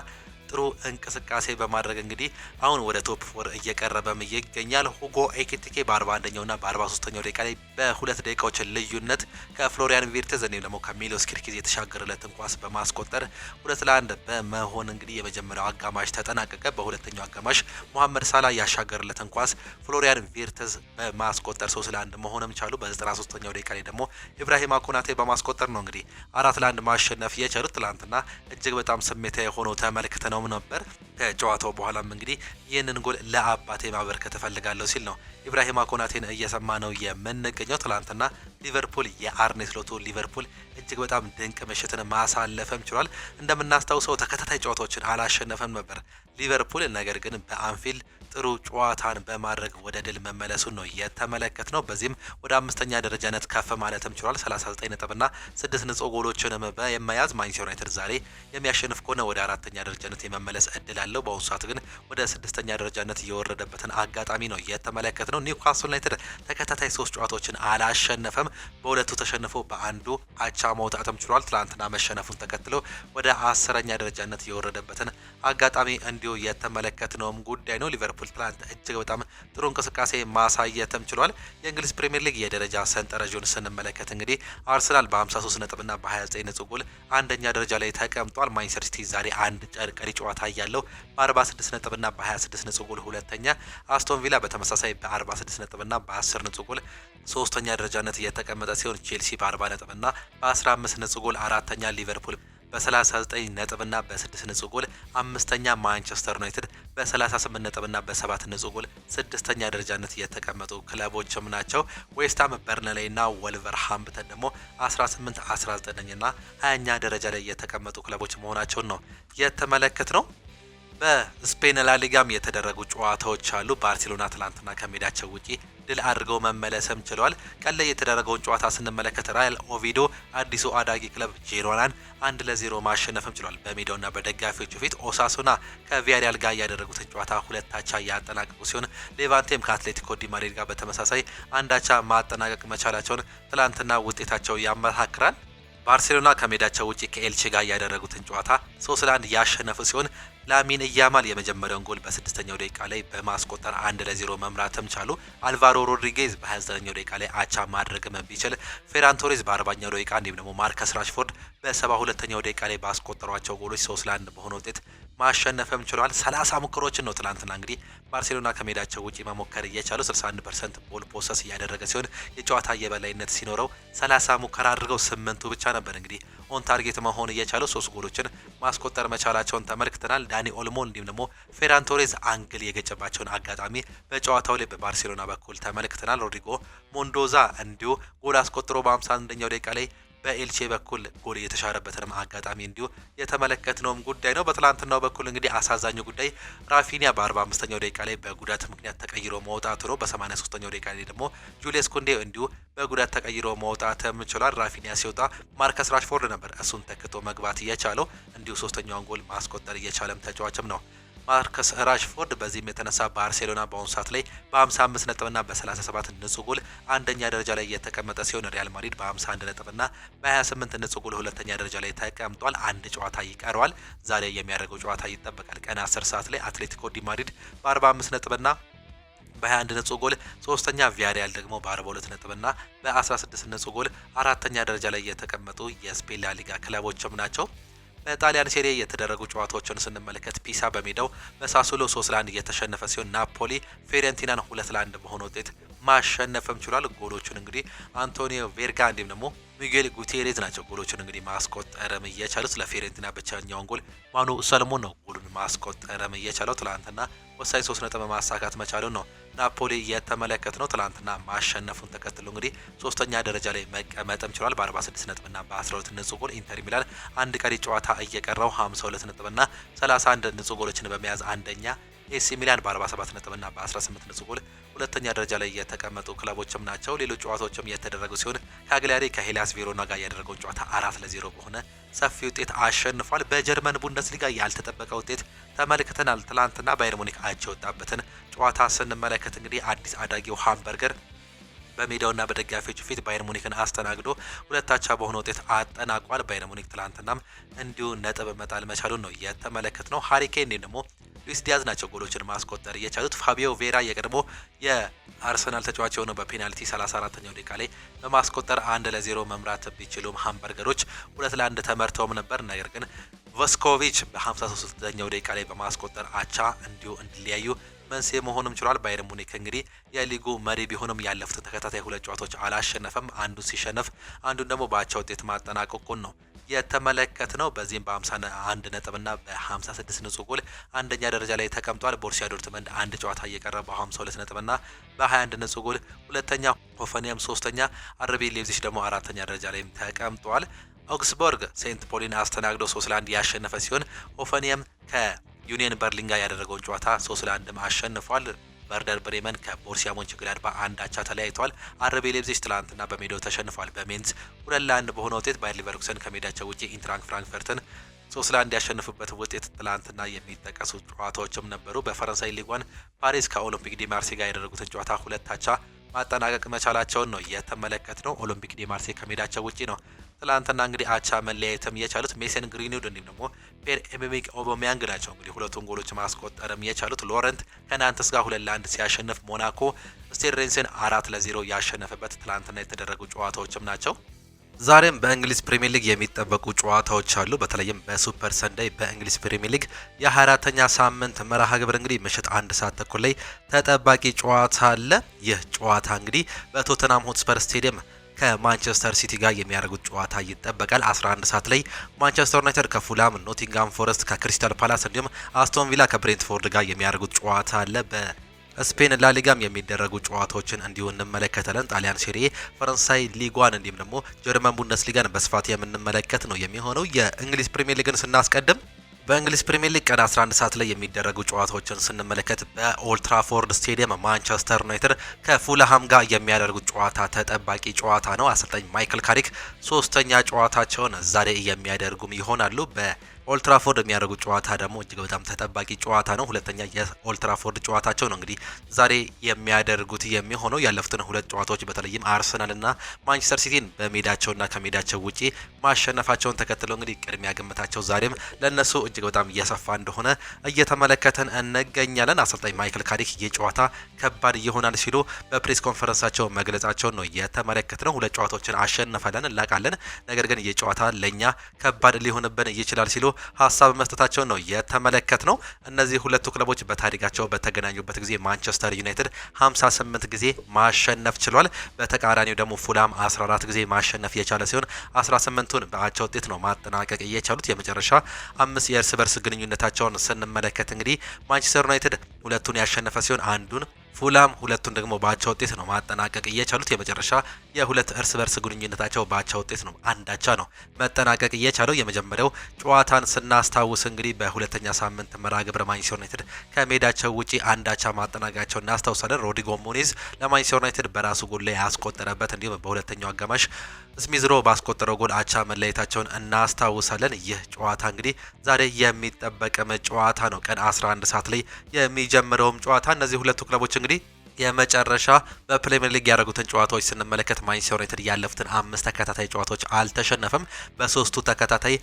ጥሩ እንቅስቃሴ በማድረግ እንግዲህ አሁን ወደ ቶፕ 4 እየቀረበም ይገኛል። ሁጎ ኤኪቲኬ በ41ኛውና በ43ኛው ደቂቃ ላይ በ2 ደቂቃዎች ልዩነት ከፍሎሪያን ቪርትዝ እንዲሁም ደግሞ ከሚሎስ ኪርኪዝ የተሻገረለትን ኳስ በማስቆጠር 2-1 በመሆን እንግዲህ የመጀመሪያው አጋማሽ ተጠናቀቀ። በሁለተኛው አጋማሽ መሐመድ ሳላ ያሻገረለትን ኳስ ፍሎሪያን ቪርትዝ በማስቆጠር 3-1 መሆንም ቻሉ። በ93ኛው ደቂቃ ላይ ደግሞ ኢብራሂማ ኮናቴ በማስቆጠር ነው እንግዲህ 4-1 ማሸነፍ የቻሉት። ትላንትና እጅግ በጣም ስሜታዊ ሆኖ ተመልክተነው ነበር። ከጨዋታው በኋላም እንግዲህ ይህንን ጎል ለአባቴ ማበርከት እፈልጋለሁ ሲል ነው ኢብራሂማ ኮናቴን እየሰማ ነው የምንገኘው። ትላንትና ሊቨርፑል የአርኔ ስሎቱ ሊቨርፑል እጅግ በጣም ድንቅ ምሽትን ማሳለፍም ችሏል። እንደምናስታውሰው ተከታታይ ጨዋታዎችን አላሸነፈም ነበር ሊቨርፑል። ነገር ግን በአንፊልድ ጥሩ ጨዋታን በማድረግ ወደ ድል መመለሱን ነው የተመለከትነው። በዚህም ወደ 5ኛ ደረጃነት ከፍ ማለትም ችሏል። 39 ነጥብና 6 ንጹህ ጎሎችን በመያዝ ማንቸስተር ዩናይትድ ዛሬ የሚያሸንፍ ከሆነ ወደ 4ኛ ደረጃነት የመመለስ እድል አለው። በአሁኑ ሰዓት ግን ወደ 6ኛ ደረጃነት እየወረደበትን አጋጣሚ ነው የተመለከትነው። ኒውካስል ዩናይትድ ተከታታይ 3 ጨዋታዎችን አላሸነፈም። በሁለቱ ተሸንፎ በአንዱ አቻ መውጣትም ችሏል። ትላንትና መሸነፉን ተከትሎ ወደ 10ኛ ደረጃነት የወረደበትን አጋጣሚ እንዲሁ የተመለከትነውም ጉዳይ ነው። ሊቨርፑል ትላንት እጅግ በጣም ጥሩ እንቅስቃሴ ማሳየትም ችሏል። የእንግሊዝ ፕሪሚየር ሊግ የደረጃ ሰንጠረዡን ስንመለከት እንግዲህ አርሰናል በ53 ነጥብና በ29 ንጹህ ጎል አንደኛ ደረጃ ላይ ተቀምጧል። ማንቸስተር ሲቲ ዛሬ አንድ ቀሪ ጨዋታ ያለው በ46 ነጥብና በ26 ንጹህ ጎል ሁለተኛ፣ አስቶን ቪላ በተመሳሳይ በ46 ነጥብና በ10 ንጹህ ጎል ሶስተኛ ደረጃነት የተቀመጠ ሲሆን ቼልሲ በ40 ነጥብና በ15 ንጹህ ጎል አራተኛ፣ ሊቨርፑል በ39 ነጥብና በ6 ንጹህ ጎል አምስተኛ፣ ማንቸስተር ዩናይትድ በ38 ነጥብና በ7 ንጹህ ጎል ስድስተኛ ደረጃነት የተቀመጡ ክለቦችም ናቸው። ዌስትሃም፣ በርንሌይና ወልቨርሃምፕተን ደግሞ 18፣ 19ና 20ኛ ደረጃ ላይ የተቀመጡ ክለቦች መሆናቸውን ነው የተመለከት ነው። በስፔን ላሊጋም የተደረጉ ጨዋታዎች አሉ። ባርሴሎና ትላንትና ከሜዳቸው ውጪ ድል አድርገው መመለስም ችለዋል። ቀን ላይ የተደረገውን ጨዋታ ስንመለከት ራያል ኦቪዶ አዲሱ አዳጊ ክለብ ጂሮናን 1-0 ማሸነፍም ችሏል። በሜዳውና በደጋፊዎቹ ፊት ኦሳሱና ከቪያሪያል ጋር ያደረጉትን ጨዋታ 2-2 ያጠናቀቁ ሲሆን ሌቫንቴም ከአትሌቲኮ ዲ ማድሪድ ጋር በተመሳሳይ 1-1 ማጠናቀቅ መቻላቸውን ትላንትና ውጤታቸው ያመላክታል። ባርሴሎና ከሜዳቸው ውጪ ከኤልቼ ጋር ያደረጉትን ጨዋታ 3-1 ያሸነፉ ሲሆን ላሚን ያማል የመጀመሪያውን ጎል በ6ኛው ደቂቃ ላይ በማስቆጠር 1-0 መምራትም ቻሉ። አልቫሮ ሮድሪጌዝ በ29ኛው ደቂቃ ላይ አቻ ማድረግም ቢችል ፌራን ቶሬዝ በ40ኛው ደቂቃ እንዲሁም ደግሞ ማርከስ ራሽፎርድ በ72ኛው ደቂቃ ላይ ባስቆጠሯቸው ጎሎች 3-1 በሆነ ውጤት ማሸነፍም ችሏል። 30 ሙከራዎችን ነው ትላንትና እንግዲህ ባርሴሎና ከሜዳቸው ውጪ መሞከር እየቻሉ 61% ቦል ፖሰስ እያደረገ ሲሆን የጨዋታ የበላይነት ሲኖረው 30 ሙከራ አድርገው 8ቱ ብቻ ነበር እንግዲህ ኦን ታርጌት መሆን እየቻሉ 3 ጎሎችን ማስቆጠር መቻላቸውን ተመልክተናል። ዳኒ ኦልሞ እንዲሁም ደግሞ ፌራን ቶሬዝ አንግል የገጨባቸውን አጋጣሚ በጨዋታው ላይ በባርሴሎና በኩል ተመልክተናል። ሮድሪጎ ሞንዶዛ እንዲሁ ጎል አስቆጥሮ በ51ኛው ደቂቃ ላይ በኤልቼ በኩል ጎል የተሻረበትንም አጋጣሚ እንዲሁ የተመለከትነውም ጉዳይ ነው። በትላንትናው በኩል እንግዲህ አሳዛኙ ጉዳይ ራፊኒያ በ45ኛው ደቂቃ ላይ በጉዳት ምክንያት ተቀይሮ መውጣቱ ነው። በ83ኛው ደቂቃ ላይ ደግሞ ጁሊየስ ኩንዴ እንዲሁ በጉዳት ተቀይሮ መውጣትም ችሏል። ራፊኒያ ሲወጣ ማርከስ ራሽፎርድ ነበር እሱን ተክቶ መግባት እየቻለው እንዲሁ ሶስተኛውን ጎል ማስቆጠር እየቻለም ተጫዋችም ነው ማርከስ ራሽፎርድ። በዚህም የተነሳ ባርሴሎና በአሁኑ ሰዓት ላይ በ55 ነጥብና በ37 ንጹህ ጎል አንደኛ ደረጃ ላይ የተቀመጠ ሲሆን ሪያል ማድሪድ በ51 ነጥብና በ28 ንጹህ ጎል ሁለተኛ ደረጃ ላይ ተቀምጧል። አንድ ጨዋታ ይቀረዋል። ዛሬ የሚያደርገው ጨዋታ ይጠበቃል። ቀን 10 ሰዓት ላይ አትሌቲኮ ዲ ማድሪድ በ45 ነጥብና በ21 ንጹህ ጎል ሶስተኛ፣ ቪያሪያል ደግሞ በ42 ነጥብና በ16 ንጹህ ጎል አራተኛ ደረጃ ላይ የተቀመጡ የስፔን ላሊጋ ክለቦችም ናቸው። በጣሊያን ሴሪ የተደረጉ ጨዋታዎችን ስንመለከት ፒሳ በሜዳው በሳሱሎ 3-1 እየተሸነፈ ሲሆን ናፖሊ ፊዮሬንቲናን 2-1 በሆነ ውጤት ማሸነፍም ችሏል። ጎሎቹን እንግዲህ አንቶኒዮ ቬርጋ እንዲሁም ደግሞ ሚጌል ጉቴሬዝ ናቸው ጎሎቹን እንግዲህ ማስቆጠርም እየቻሉት። ለፊዮሬንቲና ብቸኛውን ጎል ማኑ ሰለሞን ነው ጎሉን ማስቆጠርም እየቻለው። ትላንትና ወሳኝ 3 ነጥብ ማሳካት መቻሉን ነው ናፖሊ የተመለከት ነው። ትላንትና ማሸነፉን ተከትሎ እንግዲህ 3ኛ ደረጃ ላይ መቀመጥም ችሏል በ46 ነጥብና በ12 ንጹህ ጎል። ኢንተር ሚላን አንድ ቀሪ ጨዋታ እየቀረው 52 ነጥብና 31 ንጹህ ጎሎችን በመያዝ አንደኛ፣ ኤሲ ሚላን በ47 ነጥብና በ18 ንጹህ ጎል ሁለተኛ ደረጃ ላይ የተቀመጡ ክለቦችም ናቸው። ሌሎች ጨዋታዎችም የተደረጉ ሲሆን ካግሊያሪ ከሄላስ ቬሮና ጋር ያደረገውን ጨዋታ 4-0 በሆነ ሰፊ ውጤት አሸንፏል። በጀርመን ቡንደስሊጋ ያልተጠበቀ ውጤት ተመልክተናል። ትላንትና ባየር ሙኒክ አቻ የወጣበትን ጨዋታ ስንመለከት እንግዲህ አዲስ አዳጊው ሃምበርገር በሜዳውና በደጋፊዎቹ ፊት ባየር ሙኒክን አስተናግዶ 2-0 በሆነ ውጤት አጠናቋል። ባየር ሙኒክ ትላንትናም እንዲሁ ነጥብ መጣል መቻሉን ነው የተመለከትነው። ሃሪ ኬን ደግሞ ሉዊስ ዲያዝ ናቸው ጎሎችን ማስቆጠር የቻሉት። ፋቢዮ ቬራ የቀድሞ የአርሰናል ተጫዋች የሆነው በፔናልቲ 34ኛው ደቂቃ ላይ በማስቆጠር 1-0 መምራት ቢችሉም ሃምበርገሮች 2-1 ተመርተውም ነበር። ነገር ግን ቮስኮቪች በ53ኛው ደቂቃ ላይ በማስቆጠር አቻ እንዲሁ እንዲለያዩ መንስኤ መሆኑም ችሏል። ባየር ሙኒክ እንግዲህ የሊጉ መሪ ቢሆንም ያለፉትን ተከታታይ 2 ጨዋታዎች አላሸነፈም። አንዱን ሲሸነፍ አንዱን ደግሞ በአቻ ውጤት ማጠናቀቁን ነው የተመለከት ነው። በዚህም በ51 ነጥብና በ56 ንጹህ ጎል አንደኛ ደረጃ ላይ ተቀምጧል። ቦሩሲያ ዶርትመንድ አንድ ጨዋታ እየቀረ በ52 ነጥብና በ21 ንጹህ ጎል ሁለተኛ፣ ሆፈኒየም ሶስተኛ፣ አርቢ ሌፕዚግ ደግሞ አራተኛ ደረጃ ላይ ተቀምጧል። ኦግስበርግ ሴንት ፖሊን አስተናግዶ 3-1 ያሸነፈ ሲሆን ሆፈኒየም ከዩኒየን በርሊን ጋር ያደረገውን ጨዋታ 3-1 አሸንፏል። ቨርደር ብሬመን ከቦሩሲያ ሞንቸንግላድባ አንድ አቻ ተለያይተዋል። አርቢ ሌፕዚግ ትላንትና በሜዳው ተሸንፏል። በሜንዝ 2-1 በሆነ ውጤት ባየር ሊቨርኩሰን ከሜዳቸው ውጪ ኢንትራንክ ፍራንክፈርትን 3-1 ያሸነፉበት ውጤት ትላንትና የሚጠቀሱ ጨዋታዎችም ነበሩ። በፈረንሳይ ሊግ 1 ፓሪስ ከኦሎምፒክ ዲ ማርሴ ጋር ያደረጉትን ጨዋታ 2-2 ማጠናቀቅ መቻላቸውን ነው የተመለከት ነው። ኦሎምፒክ ዲ ማርሴ ከሜዳቸው ውጪ ነው ትላንትና እንግዲህ አቻ መለያየትም የቻሉት። ሜሰን ግሪንውድ እንዲሁም ደግሞ ፒየር ኤሜሪክ ኦባሜያንግ ናቸው እንግዲህ ሁለቱን ጎሎች ማስቆጠርም የቻሉት። ሎረንት ከናንተስ ጋር 2-1 ሲያሸንፍ ሞናኮ ስቴድ ሬንስን 4-0 ያሸነፈበት ትላንትና የተደረጉ ጨዋታዎችም ናቸው። ዛሬም በእንግሊዝ ፕሪሚየር ሊግ የሚጠበቁ ጨዋታዎች አሉ። በተለይም በሱፐር ሰንዳይ በእንግሊዝ ፕሪሚየር ሊግ የ24ኛ ሳምንት መርሃ ግብር እንግዲህ ምሽት 1 ሰዓት ተኩል ላይ ተጠባቂ ጨዋታ አለ። ይህ ጨዋታ እንግዲህ በቶተናም ሆትስፐር ስቴዲየም ከማንቸስተር ሲቲ ጋር የሚያደርጉት ጨዋታ ይጠበቃል። 11 ሰዓት ላይ ማንቸስተር ዩናይትድ ከፉላም፣ ኖቲንጋም ፎረስት ከክሪስታል ፓላስ እንዲሁም አስቶን ቪላ ከብሬንትፎርድ ጋር የሚያደርጉት ጨዋታ አለ። በስፔን ላሊጋም የሚደረጉ ጨዋታዎችን እንዲሁ እንመለከታለን። ጣሊያን ሴሪ፣ ፈረንሳይ ሊጓን እንዲሁም ደግሞ ጀርመን ቡንደስሊጋን በስፋት የምንመለከት ነው የሚሆነው። የእንግሊዝ ፕሪሚየር ሊግን ስናስቀድም በእንግሊዝ ፕሪሚየር ሊግ ቀን 11 ሰዓት ላይ የሚደረጉ ጨዋታዎችን ስንመለከት በኦልድ ትራፎርድ ስቴዲየም ማንቸስተር ዩናይትድ ከፉልሃም ጋር የሚያደርጉት ጨዋታ ተጠባቂ ጨዋታ ነው። አሰልጣኝ ማይክል ካሪክ 3ኛ ጨዋታቸውን ዛሬ የሚያደርጉም ይሆናሉ። ኦልድ ትራፎርድ የሚያደርጉት ጨዋታ ደግሞ እጅግ በጣም ተጠባቂ ጨዋታ ነው። ሁለተኛ የኦልድ ትራፎርድ ጨዋታቸው ነው እንግዲህ ዛሬ የሚያደርጉት የሚሆነው። ያለፉትን 2 ጨዋታዎች በተለይም አርሰናልና ማንቸስተር ሲቲን በሜዳቸውና ከሜዳቸው ውጪ ማሸነፋቸውን ተከትለው እንግዲህ ቅድሚያ ግምታቸው ዛሬም ለነሱ እጅግ በጣም እየሰፋ እንደሆነ እየተመለከተን እንገኛለን። አሰልጣኝ ማይክል ካሪክ የጨዋታ ከባድ ይሆናል ሲሉ በፕሬስ ኮንፈረንሳቸው መግለጻቸውን ነው የተመለከትነው። 2 ጨዋታዎችን አሸንፈለን እንላቃለን፣ ነገር ግን የጨዋታ ለኛ ከባድ ሊሆንብን ይችላል ሲሉ ሀሳብ መስጠታቸው ነው የተመለከት ነው። እነዚህ ሁለቱ ክለቦች በታሪካቸው በተገናኙበት ጊዜ ማንቸስተር ዩናይትድ 58 ጊዜ ማሸነፍ ችሏል። በተቃራኒው ደግሞ ፉላም 14 ጊዜ ማሸነፍ የቻለ ሲሆን 18ቱን በአቻ ውጤት ነው ማጠናቀቅ የቻሉት። የመጨረሻ 5 የእርስ በርስ ግንኙነታቸውን ስንመለከት እንግዲህ ማንቸስተር ዩናይትድ 2ቱን ያሸነፈ ሲሆን አንዱን ፉላም 2ቱን ደግሞ በአቻ ውጤት ነው ማጠናቀቅ የቻሉት። የመጨረሻ የ2 እርስ በርስ ግንኙነታቸው በአቻ ውጤት ነው አንዳቻ ነው መጠናቀቅ የቻለው። የመጀመሪያው ጨዋታን ስናስታውስ እንግዲህ በሁለተኛ ሳምንት መርሃ ግብረ ማንቸስተር ዩናይትድ ከሜዳቸው ውጪ አንዳቻ ማጠናቀቃቸው እናስታውሳለን። ሮድሪጎ ሙኒዝ ለማንቸስተር ዩናይትድ በራሱ ጎል ላይ ያስቆጠረበት እንዲሁም በሁለተኛው አጋማሽ ስሚዝሮ ባስቆጠረው ጎል አቻ መለየታቸውን እናስታውሳለን። ይህ ጨዋታ እንግዲህ ዛሬ የሚጠበቅም ጨዋታ ነው። ቀን 11 ሰዓት ላይ የሚጀምረውም ጨዋታ እነዚህ ሁለቱ ክለቦች እንግዲህ የመጨረሻ በፕሪሚየር ሊግ ያደረጉትን ጨዋታዎች ስንመለከት ማንቸስተር ዩናይትድ ያለፉትን 5 ተከታታይ ጨዋታዎች አልተሸነፈም። በ3ቱ ተከታታይ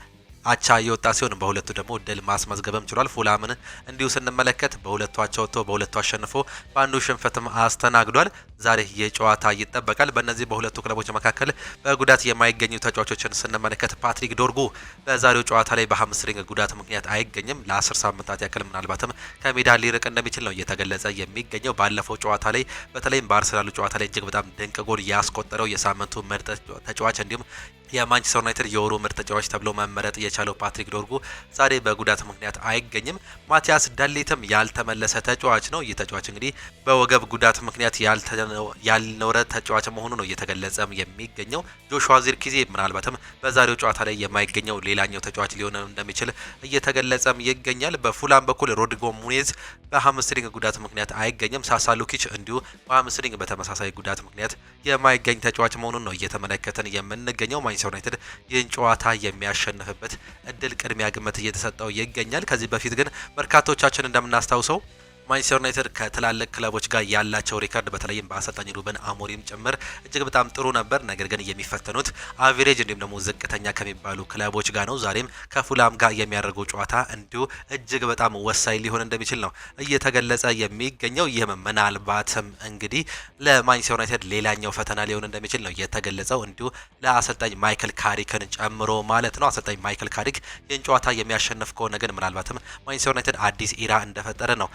አቻ የወጣ ሲሆን በሁለቱ ደግሞ ድል ማስመዝገብም ችሏል። ፉላምን እንዲሁ ስንመለከት በሁለቱ አቻ ወጥቶ በሁለቱ አሸንፎ በአንዱ ሽንፈትም አስተናግዷል። ዛሬ የጨዋታ ይጠበቃል። በእነዚህ በሁለቱ ክለቦች መካከል በጉዳት የማይገኙ ተጫዋቾችን ስንመለከት ፓትሪክ ዶርጉ በዛሬው ጨዋታ ላይ በሃምስትሪንግ ጉዳት ምክንያት አይገኝም። ለ10 ሳምንታት ያክል ምናልባትም ከሜዳ ሊርቅ እንደሚችል ነው እየተገለጸ የሚገኘው። ባለፈው ጨዋታ ላይ በተለይም በአርሰናሉ ጨዋታ ላይ እጅግ በጣም ድንቅ ጎል ያስቆጠረው የሳምንቱ ምርጥ ተጫዋች እንዲሁም የማንቸስተር ዩናይትድ የወሩ ምርጥ ተጫዋች ተብሎ መመረጥ የቻለው ፓትሪክ ዶርጉ ዛሬ በጉዳት ምክንያት አይገኝም። ማቲያስ ደሊትም ያልተመለሰ ተጫዋች ነው። ይህ ተጫዋች እንግዲህ በወገብ ጉዳት ምክንያት ያልኖረ ተጫዋች መሆኑ ነው እየተገለጸ የሚገኘው። ጆሹዋ ዚርክዜ ምናልባትም በዛሬው ጨዋታ ላይ የማይገኘው ሌላኛው ተጫዋች ሊሆን እንደሚችል እየተገለጸም ይገኛል። በፉላም በኩል ሮድሪጎ ሙኔዝ በሃምስትሪንግ ጉዳት ምክንያት አይገኝም። ሳሳ ሉኪች እንዲሁ በሃምስትሪንግ በተመሳሳይ ጉዳት ምክንያት የማይገኝ ተጫዋች መሆኑን ነው እየተመለከተን የምንገኘው። ማንቸስተር ዩናይትድ ይህን ጨዋታ የሚያሸንፍበት እድል ቅድሚያ ግምት እየተሰጠው ይገኛል። ከዚህ በፊት ግን በርካቶቻችን እንደምናስታውሰው ማንቸስተር ዩናይትድ ከትላልቅ ክለቦች ጋር ያላቸው ሪከርድ በተለይም በአሰልጣኝ ሩበን አሞሪም ጭምር እጅግ በጣም ጥሩ ነበር። ነገር ግን የሚፈተኑት አቨሬጅ እንዲሁም ደግሞ ዝቅተኛ ከሚባሉ ክለቦች ጋር ነው። ዛሬም ከፉላም ጋር የሚያደርገው ጨዋታ እንዲሁ እጅግ በጣም ወሳኝ ሊሆን እንደሚችል ነው እየተገለጸ የሚገኘው። ይህም ምናልባትም እንግዲህ ለማንቸስተር ዩናይትድ ሌላኛው ፈተና ሊሆን እንደሚችል ነው የተገለጸው። እንዲሁ ለአሰልጣኝ ማይክል ካሪክን ጨምሮ ማለት ነው። አሰልጣኝ ማይክል ካሪክ ይህን ጨዋታ የሚያሸንፍ ከሆነ ግን ምናልባትም ማንቸስተር ዩናይትድ አዲስ ኢራ እንደፈጠረ ነው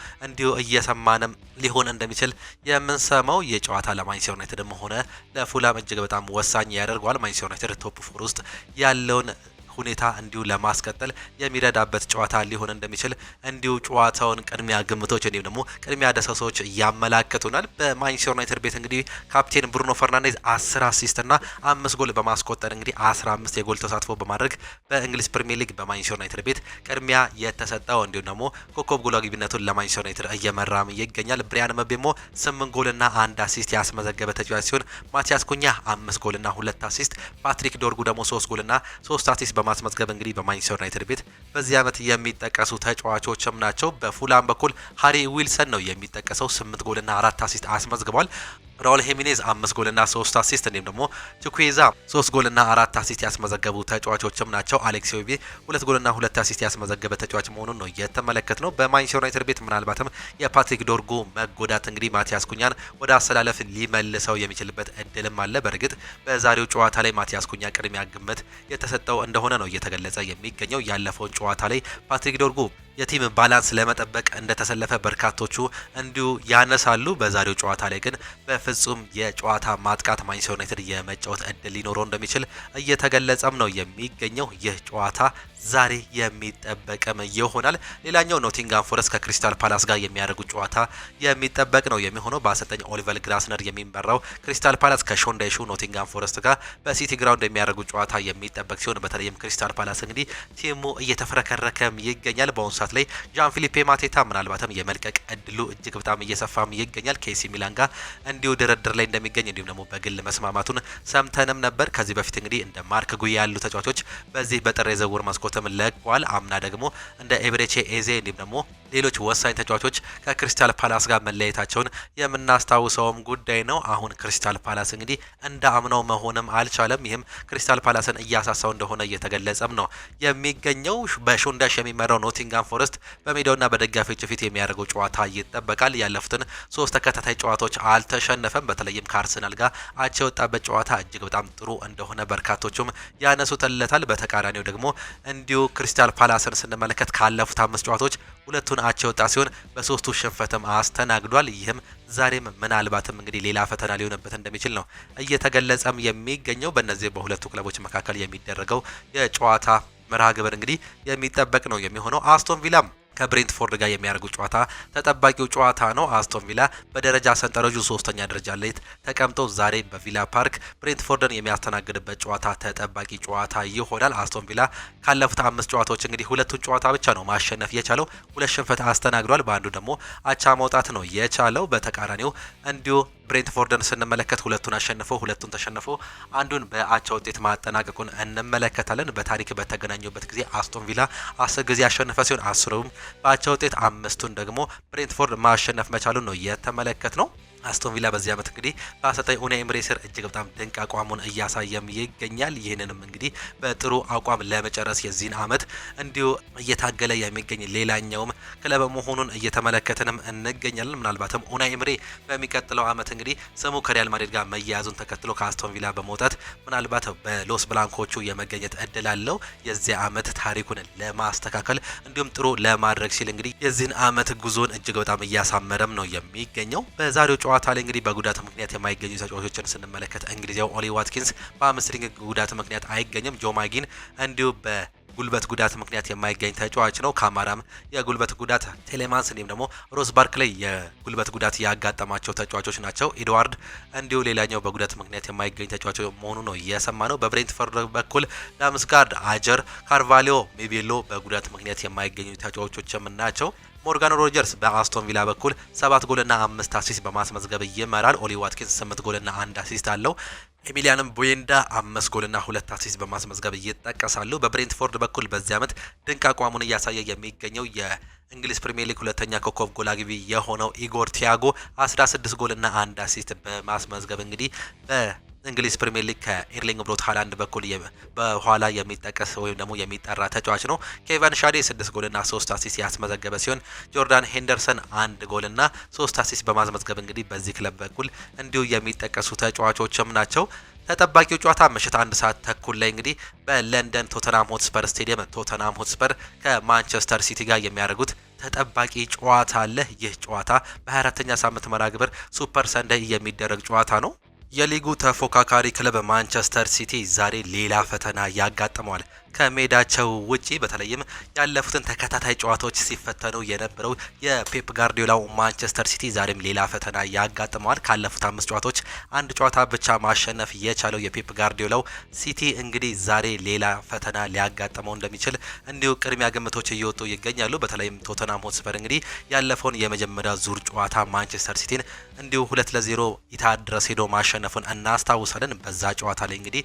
እየሰማንም ሊሆን እንደሚችል የምንሰማው። የጨዋታ ለማንቸስተር ዩናይትድም ሆነ ለፉላም እጅግ በጣም ወሳኝ ያደርገዋል። ማንቸስተር ዩናይትድ ቶፕ 4 ውስጥ ያለውን ሁኔታ እንዲሁ ለማስቀጠል የሚረዳበት ጨዋታ ሊሆን እንደሚችል እንዲሁ ጨዋታውን ቅድሚያ ግምቶች እንዲሁም ደግሞ ቅድሚያ ደሰሶች ያመላክቱናል። በማንቸስተር ዩናይትድ ቤት እንግዲህ ካፕቴን ብሩኖ ፈርናንዴዝ 10 አሲስት እና 5 ጎል በማስቆጠር እንግዲህ 15 የጎል ተሳትፎ በማድረግ በእንግሊዝ ፕሪሚየር ሊግ በማንቸስተር ዩናይትድ ቤት ቅድሚያ የተሰጠው እንዲሁም ደግሞ ኮከብ ጎል አግቢነቱን ለማንቸስተር ዩናይትድ እየመራም ይገኛል። ብሪያን ምቤሞ 8 ጎልና 1 አሲስት ያስመዘገበ ተጫዋች ሲሆን ማቲያስ ኩኛ 5 ጎልና 2 አሲስት፣ ፓትሪክ ዶርጉ ደግሞ 3 ጎልና 3 አሲስት በማስመዝገብ እንግዲህ በማንቸስተር ዩናይትድ ቤት በዚህ ዓመት የሚጠቀሱ ተጫዋቾችም ናቸው። በፉላም በኩል ሃሪ ዊልሰን ነው የሚጠቀሰው 8 ጎልና 4 አሲስት አስመዝግቧል። ራውል ሄሚኔዝ 5 ጎልና 3 አሲስት እንዲሁም ደግሞ ቹኩዌዛ 3 ጎልና 4 አሲስት ያስመዘገቡ ተጫዋቾችም ናቸው። አሌክስ ዮቢ 2 ጎልና 2 አሲስት ያስመዘገበ ተጫዋች መሆኑን ነው የተመለከት ነው። በማንቸስተር ዩናይትድ ቤት ምናልባትም የፓትሪክ ዶርጉ መጎዳት እንግዲህ ማቲያስ ኩኛን ወደ አሰላለፍ ሊመልሰው የሚችልበት እድልም አለ። በእርግጥ በዛሬው ጨዋታ ላይ ማቲያስ ኩኛ ቅድሚያ ግምት የተሰጠው እንደሆነ ነው እየተገለጸ የሚገኘው። ያለፈውን ጨዋታ ላይ ፓትሪክ ዶርጉ የቲም ባላንስ ለመጠበቅ እንደተሰለፈ በርካቶቹ እንዲሁ ያነሳሉ። በዛሬው ጨዋታ ላይ ግን በፍጹም የጨዋታ ማጥቃት ማንቸስተር ዩናይትድ የመጫወት እድል ሊኖረው እንደሚችል እየተገለጸም ነው የሚገኘው። ይህ ጨዋታ ዛሬ የሚጠበቅም ይሆናል። ሌላኛው ኖቲንጋም ፎረስት ከክሪስታል ፓላስ ጋር የሚያደርጉት ጨዋታ የሚጠበቅ ነው የሚሆነው። በአሰልጣኝ ኦሊቨር ግላስነር የሚመራው ክሪስታል ፓላስ ከሾንዳይሹ ኖቲንጋም ፎረስት ጋር በሲቲ ግራውንድ የሚያደርጉት ጨዋታ የሚጠበቅ ሲሆን በተለይም ክሪስታል ፓላስ እንግዲህ ቲሙ እየተፈረከረከም ይገኛል። በአሁኑ ሰዓት ላይ ዣን ፊሊፔ ማቴታ ምናልባትም የመልቀቅ እድሉ እጅግ በጣም እየሰፋም ይገኛል። ከኤሲ ሚላን ጋር እንዲሁ ድርድር ላይ እንደሚገኝ እንዲሁም ደግሞ በግል መስማማቱን ሰምተንም ነበር። ከዚህ በፊት እንግዲህ እንደ ማርክ ጉይ ያሉ ተጫዋቾች በዚህ በጥር የዝውውር መስኮትም ለቋል። አምና ደግሞ እንደ ኤብሬቼ ኤዜ እንዲሁም ደግሞ ሌሎች ወሳኝ ተጫዋቾች ከክሪስታል ፓላስ ጋር መለየታቸውን የምናስታውሰውም ጉዳይ ነው። አሁን ክሪስታል ፓላስ እንግዲህ እንደ አምናው መሆንም አልቻለም። ይህም ክሪስታል ፓላስን እያሳሳው እንደሆነ እየተገለጸም ነው የሚገኘው። በሾንዳሽ የሚመራው ኖቲንጋም ፎረስት በሜዳውና በደጋፊዎች ፊት የሚያደርገው ጨዋታ ይጠበቃል። ያለፉትን 3 ተከታታይ ጨዋታዎች አልተሸነፈም። በተለይም ከአርሰናል ጋር አቻ የወጣበት ጨዋታ እጅግ በጣም ጥሩ እንደሆነ በርካቶቹም ያነሱትለታል። በተቃራኒው ደግሞ እንዲሁ ክሪስታል ፓላስን ስንመለከት ካለፉት 5 ጨዋታዎች 2ቱን አቻ የወጣ ሲሆን በ3ቱ ሽንፈትም አስተናግዷል። ይህም ዛሬም ምናልባትም እንግዲህ ሌላ ፈተና ሊሆንበት እንደሚችል ነው እየተገለጸም የሚገኘው። በእነዚህ በሁለቱ ክለቦች መካከል የሚደረገው የጨዋታ መርሃ ግብር እንግዲህ የሚጠበቅ ነው የሚሆነው። አስቶን ቪላም ከብሬንትፎርድ ጋር የሚያደርጉ ጨዋታ ተጠባቂው ጨዋታ ነው። አስቶን ቪላ በደረጃ ሰንጠረዡ 3ኛ ደረጃ ላይ ተቀምጦ ዛሬ በቪላ ፓርክ ብሬንትፎርድን የሚያስተናግድበት ጨዋታ ተጠባቂ ጨዋታ ይሆናል። አስቶን ቪላ ካለፉት 5 ጨዋታዎች እንግዲህ 2ቱን ጨዋታ ብቻ ነው ማሸነፍ የቻለው። 2 ሽንፈት አስተናግዷል። በአንዱ ደግሞ አቻ መውጣት ነው የቻለው። በተቃራኒው እንዲሁ ብሬንትፎርድን ስንመለከት 2ቱን አሸንፎ 2ቱን ተሸንፎ አንዱን በአቻ ውጤት ማጠናቀቁን እንመለከታለን። በታሪክ በተገናኙበት ጊዜ አስቶን ቪላ 10 ጊዜ ያሸነፈ ሲሆን 10ሩም በአቻ ውጤት 5ቱን ደግሞ ብሬንትፎርድ ማሸነፍ መቻሉን ነው የተመለከት ነው። አስቶን ቪላ በዚህ ዓመት እንግዲህ በአሰልጣኝ ኡናይ ኤምሬ ስር እጅግ በጣም ድንቅ አቋሙን እያሳየም ይገኛል። ይህንንም እንግዲህ በጥሩ አቋም ለመጨረስ የዚህን ዓመት እንዲሁ እየታገለ የሚገኝ ሌላኛውም ክለብ መሆኑን እየተመለከትንም እንገኛለን። ምናልባትም ኡናይ ኤምሬ በሚቀጥለው ዓመት እንግዲህ ስሙ ከሪያል ማድሪድ ጋር መያያዙን ተከትሎ ከአስቶን ቪላ በመውጣት ምናልባት በሎስ ብላንኮቹ የመገኘት እድል አለው። የዚህ ዓመት ታሪኩን ለማስተካከል እንዲሁም ጥሩ ለማድረግ ሲል እንግዲህ የዚህን ዓመት ጉዞን እጅግ በጣም እያሳመረም ነው የሚገኘው። በዛሬው ጨዋታ ላይ እንግዲህ በጉዳት ምክንያት የማይገኙ ተጫዋቾችን ስንመለከት እንግሊዛዊው ኦሊ ዋትኪንስ በአምስትሪንግ ጉዳት ምክንያት አይገኝም። ጆ ማጊን እንዲሁ በጉልበት ጉዳት ምክንያት የማይገኝ ተጫዋች ነው። ካማራም የጉልበት ጉዳት፣ ቴሌማንስ እንዲሁም ደግሞ ሮስ ባርክሌይ የጉልበት ጉዳት ያጋጠማቸው ተጫዋቾች ናቸው። ኤድዋርድ እንዲሁ ሌላኛው በጉዳት ምክንያት የማይገኝ ተጫዋች መሆኑ ነው እየሰማ ነው። በብሬንትፈርድ በኩል ላምስጋርድ፣ አጀር፣ ካርቫሊዮ፣ ሚቤሎ በጉዳት ምክንያት የማይገኙ ተጫዋቾችም ናቸው። ሞርጋን ሮጀርስ በአስቶን ቪላ በኩል 7 ጎልና 5 አሲስት በማስመዝገብ ይመራል። ኦሊ ዋትኪንስ 8 ጎልና 1 አሲስት አለው። ኤሚሊያንም ቦዬንዳ 5 ጎልና 2 አሲስት በማስመዝገብ ይጠቀሳሉ። በብሬንትፎርድ በኩል በዚህ ዓመት ድንቅ አቋሙን እያሳየ የሚገኘው የእንግሊዝ ፕሪሚየር ሊግ ሁለተኛ ኮከብ ጎል አግቢ የሆነው ኢጎር ቲያጎ 16 ጎልና 1 አሲስት በማስመዝገብ እንግዲህ እንግሊዝ ፕሪሚየር ሊግ ከኤርሊንግ ብሮት ሃላንድ በኩል በኋላ የሚጠቀስ ወይም ደግሞ የሚጠራ ተጫዋች ነው። ኬቨን ሻዴ 6 ጎልና 3 አሲስት ያስመዘገበ ሲሆን ጆርዳን ሄንደርሰን 1 ጎልና 3 አሲስት በማስመዝገብ እንግዲህ በዚህ ክለብ በኩል እንዲሁ የሚጠቀሱ ተጫዋቾችም ናቸው። ተጠባቂው ጨዋታ ምሽት 1 ሰዓት ተኩል ላይ እንግዲህ በለንደን ቶተናም ሆትስፐር ስቴዲየም ቶተናም ሆትስፐር ከማንቸስተር ሲቲ ጋር የሚያደርጉት ተጠባቂ ጨዋታ አለ። ይህ ጨዋታ በ24ኛ ሳምንት መርሃ ግብር ሱፐር ሰንደይ የሚደረግ ጨዋታ ነው። የሊጉ ተፎካካሪ ክለብ ማንቸስተር ሲቲ ዛሬ ሌላ ፈተና ያጋጥመዋል። ከሜዳቸው ውጪ በተለይም ያለፉትን ተከታታይ ጨዋታዎች ሲፈተኑ የነበረው የፔፕ ጋርዲዮላው ማንቸስተር ሲቲ ዛሬም ሌላ ፈተና ያጋጥመዋል። ካለፉት 5 ጨዋታዎች አንድ ጨዋታ ብቻ ማሸነፍ የቻለው የፔፕ ጋርዲዮላው ሲቲ እንግዲህ ዛሬ ሌላ ፈተና ሊያጋጥመው እንደሚችል እንዲሁ ቅድሚያ ግምቶች እየወጡ ይገኛሉ። በተለይም ቶተናም ሆትስፐር እንግዲህ ያለፈውን የመጀመሪያ ዙር ጨዋታ ማንቸስተር ሲቲን እንዲሁ 2-0 ኢታድ ድረስ ሄዶ ማሸነፉን እናስታውሳለን። በዛ ጨዋታ ላይ እንግዲህ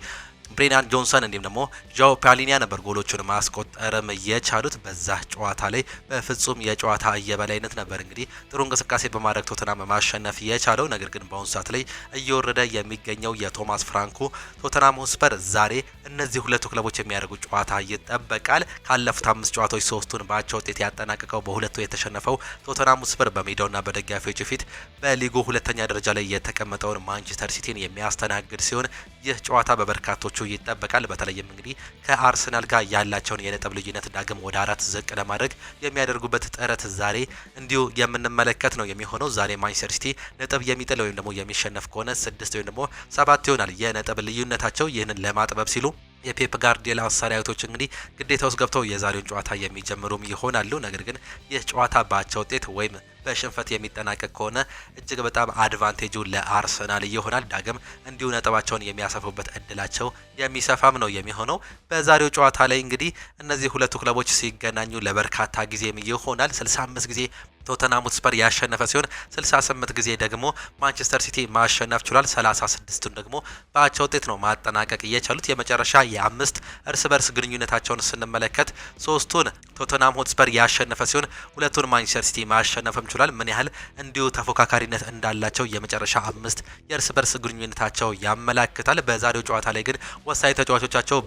ብሬናን ጆንሰን እንዲሁም ደግሞ ዣኦ ፓሊኒያ ነበር ጎሎቹን ማስቆጠርም የቻሉት። በዛ ጨዋታ ላይ በፍጹም የጨዋታ የበላይነት ነበር እንግዲህ ጥሩ እንቅስቃሴ በማድረግ ቶተናም ማሸነፍ የቻለው። ነገር ግን በአሁኑ ሰዓት ላይ እየወረደ የሚገኘው የቶማስ ፍራንኮ ቶተናም ሆትስፐር ዛሬ እነዚህ ሁለቱ ክለቦች የሚያደርጉት ጨዋታ ይጠበቃል። ካለፉት 5 ጨዋታዎች 3ቱን በአቻ ውጤት ያጠናቀቀው በሁለቱ የተሸነፈው ቶተናም ሆትስፐር በሜዳውና በደጋፊዎች ፊት በሊጉ ሁለተኛ ደረጃ ላይ የተቀመጠውን ማንቸስተር ሲቲን የሚያስተናግድ ሲሆን ይህ ጨዋታ በበርካቶቹ ይጠበቃል። በተለይም እንግዲህ ከአርሰናል ጋር ያላቸውን የነጥብ ልዩነት ዳግም ወደ 4 ዝቅ ለማድረግ የሚያደርጉበት ጥረት ዛሬ እንዲሁ የምንመለከት ነው የሚሆነው። ዛሬ ማንቸስተር ሲቲ ነጥብ የሚጥል ወይም ደግሞ የሚሸነፍ ከሆነ 6 ወይም ደግሞ 7 ይሆናል የነጥብ ልዩነታቸው። ይህንን ለማጥበብ ሲሉ የፔፕ ጋርዲዮላ ሰራዊቶች እንግዲህ ግዴታ ውስጥ ገብተው የዛሬውን ጨዋታ የሚጀምሩም ይሆናሉ። ነገር ግን ይህ ጨዋታ በአቻ ውጤት ወይም በሽንፈት የሚጠናቀቅ ከሆነ እጅግ በጣም አድቫንቴጁ ለአርሰናል ይሆናል። ዳግም እንዲሁ ነጥባቸውን የሚያሰፉበት እድላቸው የሚሰፋም ነው የሚሆነው። በዛሬው ጨዋታ ላይ እንግዲህ እነዚህ ሁለቱ ክለቦች ሲገናኙ ለበርካታ ጊዜም ይሆናል። 65 ጊዜ ቶተናም ሆትስፐር ያሸነፈ ሲሆን 68 ጊዜ ደግሞ ማንቸስተር ሲቲ ማሸነፍ ችሏል። 36ቱን ደግሞ በአቻ ውጤት ነው ማጠናቀቅ የቻሉት። የመጨረሻ የ5 እርስ በርስ ግንኙነታቸውን ስንመለከት 3ቱን ቶተናም ሆትስፐር ያሸነፈ ሲሆን 2ቱን ማንቸስተር ሲቲ ማሸነፍም ችሏል። ምን ያህል እንዲሁ ተፎካካሪነት እንዳላቸው የመጨረሻ 5 የእርስ በርስ ግንኙነታቸው ያመላክታል። በዛሬው ጨዋታ ላይ ግን ወሳኝ ተጫዋቾቻቸው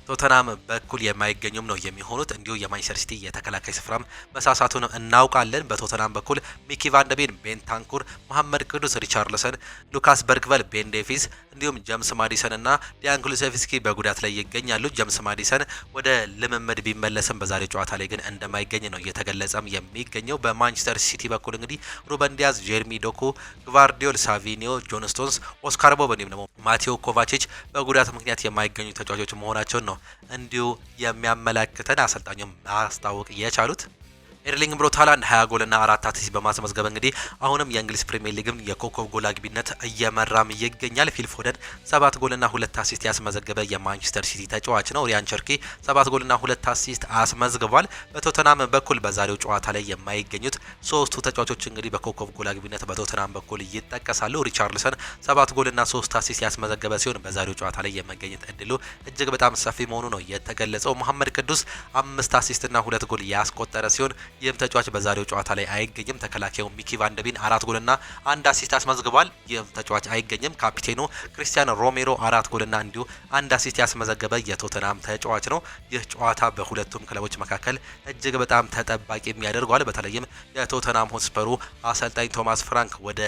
ቶተናም በኩል የማይገኙም ነው የሚሆኑት። እንዲሁ የማንቸስተር ሲቲ የተከላካይ ስፍራም መሳሳቱን እናውቃለን። በቶተናም በኩል ሚኪ ቫንደቤን፣ ቤንታንኩር፣ መሐመድ ቅዱስ፣ ሪቻርልሰን፣ ሉካስ በርግቨል፣ ቤን ዴቪስ እንዲሁም ጀምስ ማዲሰን እና ዲያን ኩሉሴቭስኪ በጉዳት ላይ ይገኛሉ። ጀምስ ማዲሰን ወደ ልምምድ ቢመለስም በዛሬው ጨዋታ ላይ ግን እንደማይገኝ ነው እየተገለጸም የሚገኘው። በማንቸስተር ሲቲ በኩል እንግዲህ ሩበን ዲያዝ፣ ጄርሚ ዶኩ፣ ግቫርዲዮል፣ ሳቪኒዮ፣ ጆን ስቶንስ፣ ኦስካር ቦብ እንዲሁም ደግሞ ማቴዎ ኮቫቺች በጉዳት ምክንያት የማይገኙ ተጫዋቾች መሆናቸውን ነው እንዲሁ የሚያመላክተን አሰልጣኙም ማስታወቅ የቻሉት። ኤርሊንግ ብሮት ሃላንድ 20 ጎልና 4 አሲስት በማስመዝገብ እንግዲህ አሁንም የእንግሊዝ ፕሪሚየር ሊግን የኮከብ ጎል አግቢነት እየመራም ይገኛል። ፊል ፎደን 7 ጎልና 2 አሲስት ያስመዘገበ የማንቸስተር ሲቲ ተጫዋች ነው። ሪያን ቸርኪ 7 ጎልና 2 አሲስት አስመዝግቧል። በቶተናም በኩል በዛሬው ጨዋታ ላይ የማይገኙት 3ቱ ተጫዋቾች እንግዲህ በኮከብ ጎል አግቢነት በቶተናም በኩል ይጠቀሳሉ። ሪቻርልሰን 7 ጎልና 3 አሲስት ያስመዘገበ ሲሆን በዛሬው ጨዋታ ላይ የመገኘት እድሉ እጅግ በጣም ሰፊ መሆኑ ነው የተገለጸው። መሐመድ ቅዱስ 5 አሲስትና 2 ጎል ያስቆጠረ ሲሆን ይህም ተጫዋች በዛሬው ጨዋታ ላይ አይገኝም። ተከላካዩ ሚኪ ቫንደቢን 4 ጎልና 1 አሲስት አስመዝግቧል። ይህም ተጫዋች አይገኝም። ካፒቴኑ ክሪስቲያን ሮሜሮ 4 ጎልና እንዲሁ 1 አሲስት ያስመዘገበ የቶተናም ተጫዋች ነው። ይህ ጨዋታ በሁለቱም ክለቦች መካከል እጅግ በጣም ተጠባቂ የሚያደርገዋል። በተለይም የቶተናም ሆትስፐሩ አሰልጣኝ ቶማስ ፍራንክ ወደ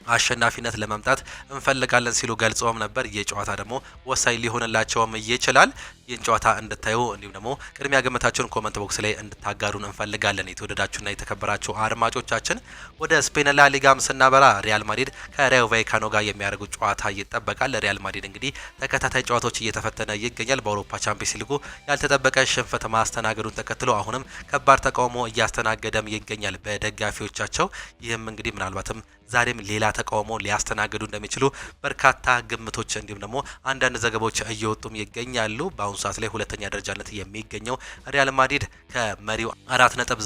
አሸናፊነት ለመምጣት እንፈልጋለን ሲሉ ገልጸውም ነበር። ይህ ጨዋታ ደግሞ ወሳኝ ሊሆንላቸውም ይችላል። ይህን ጨዋታ እንድታዩ እንዲሁም ደግሞ ቅድሚያ ግምታችሁን ኮመንት ቦክስ ላይ እንድታጋሩን እንፈልጋለን። የተወደዳችሁና የተከበራችሁ አድማጮቻችን ወደ ስፔን ላ ሊጋም ስናበራ ሪያል ማድሪድ ከራዮ ቫይካኖ ጋር የሚያደርጉት ጨዋታ ይጠበቃል። ሪያል ማድሪድ እንግዲህ ተከታታይ ጨዋታዎች እየተፈተነ ይገኛል። በአውሮፓ ቻምፒየንስ ሊጉ ያልተጠበቀ ሽንፈት ማስተናገዱን ተከትሎ አሁንም ከባድ ተቃውሞ እያስተናገደም ይገኛል በደጋፊዎቻቸው። ይህም እንግዲህ ምናልባትም ዛሬም ሌላ ተቃውሞ ሊያስተናግዱ እንደሚችሉ በርካታ ግምቶች እንዲሁም ደግሞ አንዳንድ ዘገባዎች እየወጡም ይገኛሉ። በአሁኑ ሰዓት ላይ ሁለተኛ ደረጃነት የሚገኘው ሪያል ማድሪድ ከመሪው 4 ነጥብ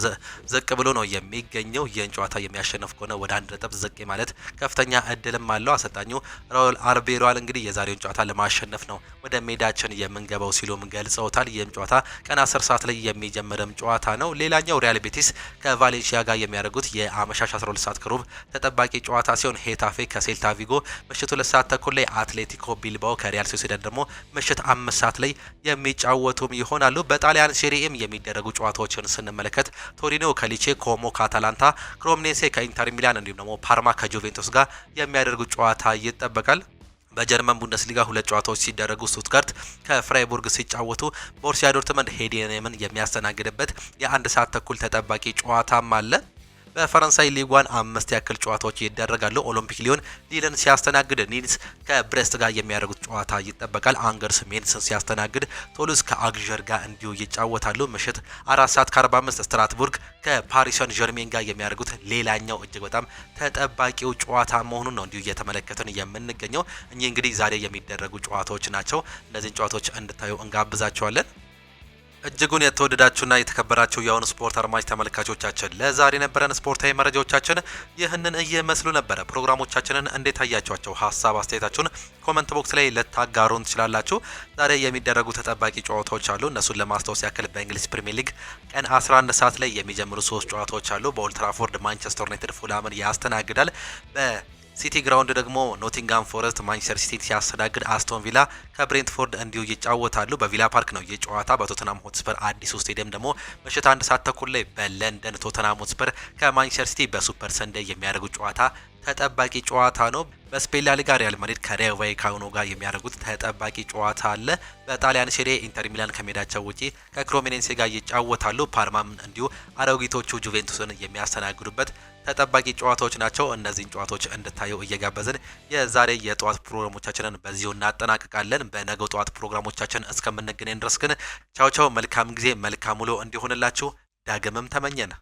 ዝቅ ብሎ ነው የሚገኘው። ይህን ጨዋታ የሚያሸንፍ ከሆነ ወደ 1 ነጥብ ዝቅ ማለት ከፍተኛ እድልም አለው። አሰልጣኙ ራውል አልቤሮል እንግዲህ የዛሬውን ጨዋታ ለማሸነፍ ነው ወደ ሜዳችን የምንገባው ሲሉም ገልጸውታል። ይህም ጨዋታ ቀን 10 ሰዓት ላይ የሚጀምርም ጨዋታ ነው። ሌላኛው ሪያል ቤቲስ ከቫሌንሺያ ጋር የሚያደርጉት የአመሻሽ 12 ሰዓት ከሩብ ተጠባቂ ጨዋታ ሲሆን ሄታፌ ከሴልታ ቪጎ ምሽት 2 ሰዓት ተኩል ላይ፣ አትሌቲኮ ቢልባኦ ከሪያል ሶሲዳድ ደግሞ ምሽት 5 ሰዓት ላይ የሚጫወቱም ይሆናሉ። በጣሊያን ሴሪኤም የሚደረጉ ጨዋታዎችን ስንመለከት ቶሪኖ ከሊቼ፣ ኮሞ ከአታላንታ፣ ክሮምኔሴ ከኢንተር ሚላን እንዲሁም ደግሞ ፓርማ ከጁቬንቱስ ጋር የሚያደርጉ ጨዋታ ይጠበቃል። በጀርመን ቡንደስሊጋ 2 ጨዋታዎች ሲደረጉ ስቱትጋርት ከፍራይቡርግ ሲጫወቱ ቦሩሲያ ዶርትመንድ ሄዲየንምን የሚያስተናግድበት የ1 ሰዓት ተኩል ተጠባቂ ጨዋታም አለ። በፈረንሳይ ሊጓን 5 ያክል ጨዋታዎች ይደረጋሉ። ኦሎምፒክ ሊዮን ሊልን ሲያስተናግድ፣ ኒንስ ከብሬስት ጋር የሚያደርጉት ጨዋታ ይጠበቃል። አንገርስ ሜንስን ሲያስተናግድ፣ ቶሉዝ ከአግዠር ጋር እንዲሁ ይጫወታሉ። ምሽት 4 ሰዓት ከ45 ስትራትቡርግ ከፓሪስ ሰን ዠርሜን ጋር የሚያደርጉት ሌላኛው እጅግ በጣም ተጠባቂው ጨዋታ መሆኑን ነው እንዲሁ እየተመለከትን የምንገኘው። እኚህ እንግዲህ ዛሬ የሚደረጉ ጨዋታዎች ናቸው። እነዚህን ጨዋታዎች እንድታዩ እንጋብዛቸዋለን። እጅጉን የተወደዳችሁና የተከበራችሁ የአሁኑ ስፖርት አድማጭ ተመልካቾቻችን ለዛሬ የነበረን ስፖርታዊ መረጃዎቻችን ይህንን እየመስሉ ነበረ። ፕሮግራሞቻችንን እንዴት አያችኋቸው? ሀሳብ አስተያየታችሁን ኮመንት ቦክስ ላይ ልታጋሩን ትችላላችሁ። ዛሬ የሚደረጉ ተጠባቂ ጨዋታዎች አሉ። እነሱን ለማስታወስ ያክል በእንግሊዝ ፕሪሚየር ሊግ ቀን 11 ሰዓት ላይ የሚጀምሩ 3 ጨዋታዎች አሉ። በኦልድ ትራፎርድ ማንቸስተር ዩናይትድ ፉላምን ያስተናግዳል። ሲቲ ግራውንድ ደግሞ ኖቲንጋም ፎረስት ማንቸስተር ሲቲን ሲያስተናግድ፣ አስቶን ቪላ ከብሬንትፎርድ እንዲሁ ይጫወታሉ። በቪላ ፓርክ ነው ይህ ጨዋታ። በቶተናም ሆትስፐር አዲሱ ስቴዲየም ደግሞ ምሽት 1 ሰዓት ተኩል ላይ በለንደን ቶተናም ሆትስፐር ከማንቸስተር ሲቲ በሱፐር ሰንዴይ የሚያደርጉት ጨዋታ ተጠባቂ ጨዋታ ነው። በስፔን ላ ሊጋ ሪያል ማድሪድ ከራዮ ቫይካኖ ጋር የሚያደርጉት ተጠባቂ ጨዋታ አለ። በጣሊያን ሴሪኤ ኢንተር ሚላን ከሜዳቸው ውጪ ከክሮሜኔንሴ ጋር ይጫወታሉ። ፓርማም እንዲሁ አሮጊቶቹ ጁቬንቱስን የሚያስተናግዱበት ተጠባቂ ጨዋታዎች ናቸው። እነዚህን ጨዋታዎች እንድታዩ እየጋበዝን የዛሬ የጠዋት ፕሮግራሞቻችንን በዚሁ እናጠናቅቃለን። በነገው ጠዋት ፕሮግራሞቻችን እስከምንገናኝ ድረስ ግን ቻው ቻው፣ መልካም ጊዜ፣ መልካም ውሎ እንዲሆንላችሁ ዳግምም ተመኘን።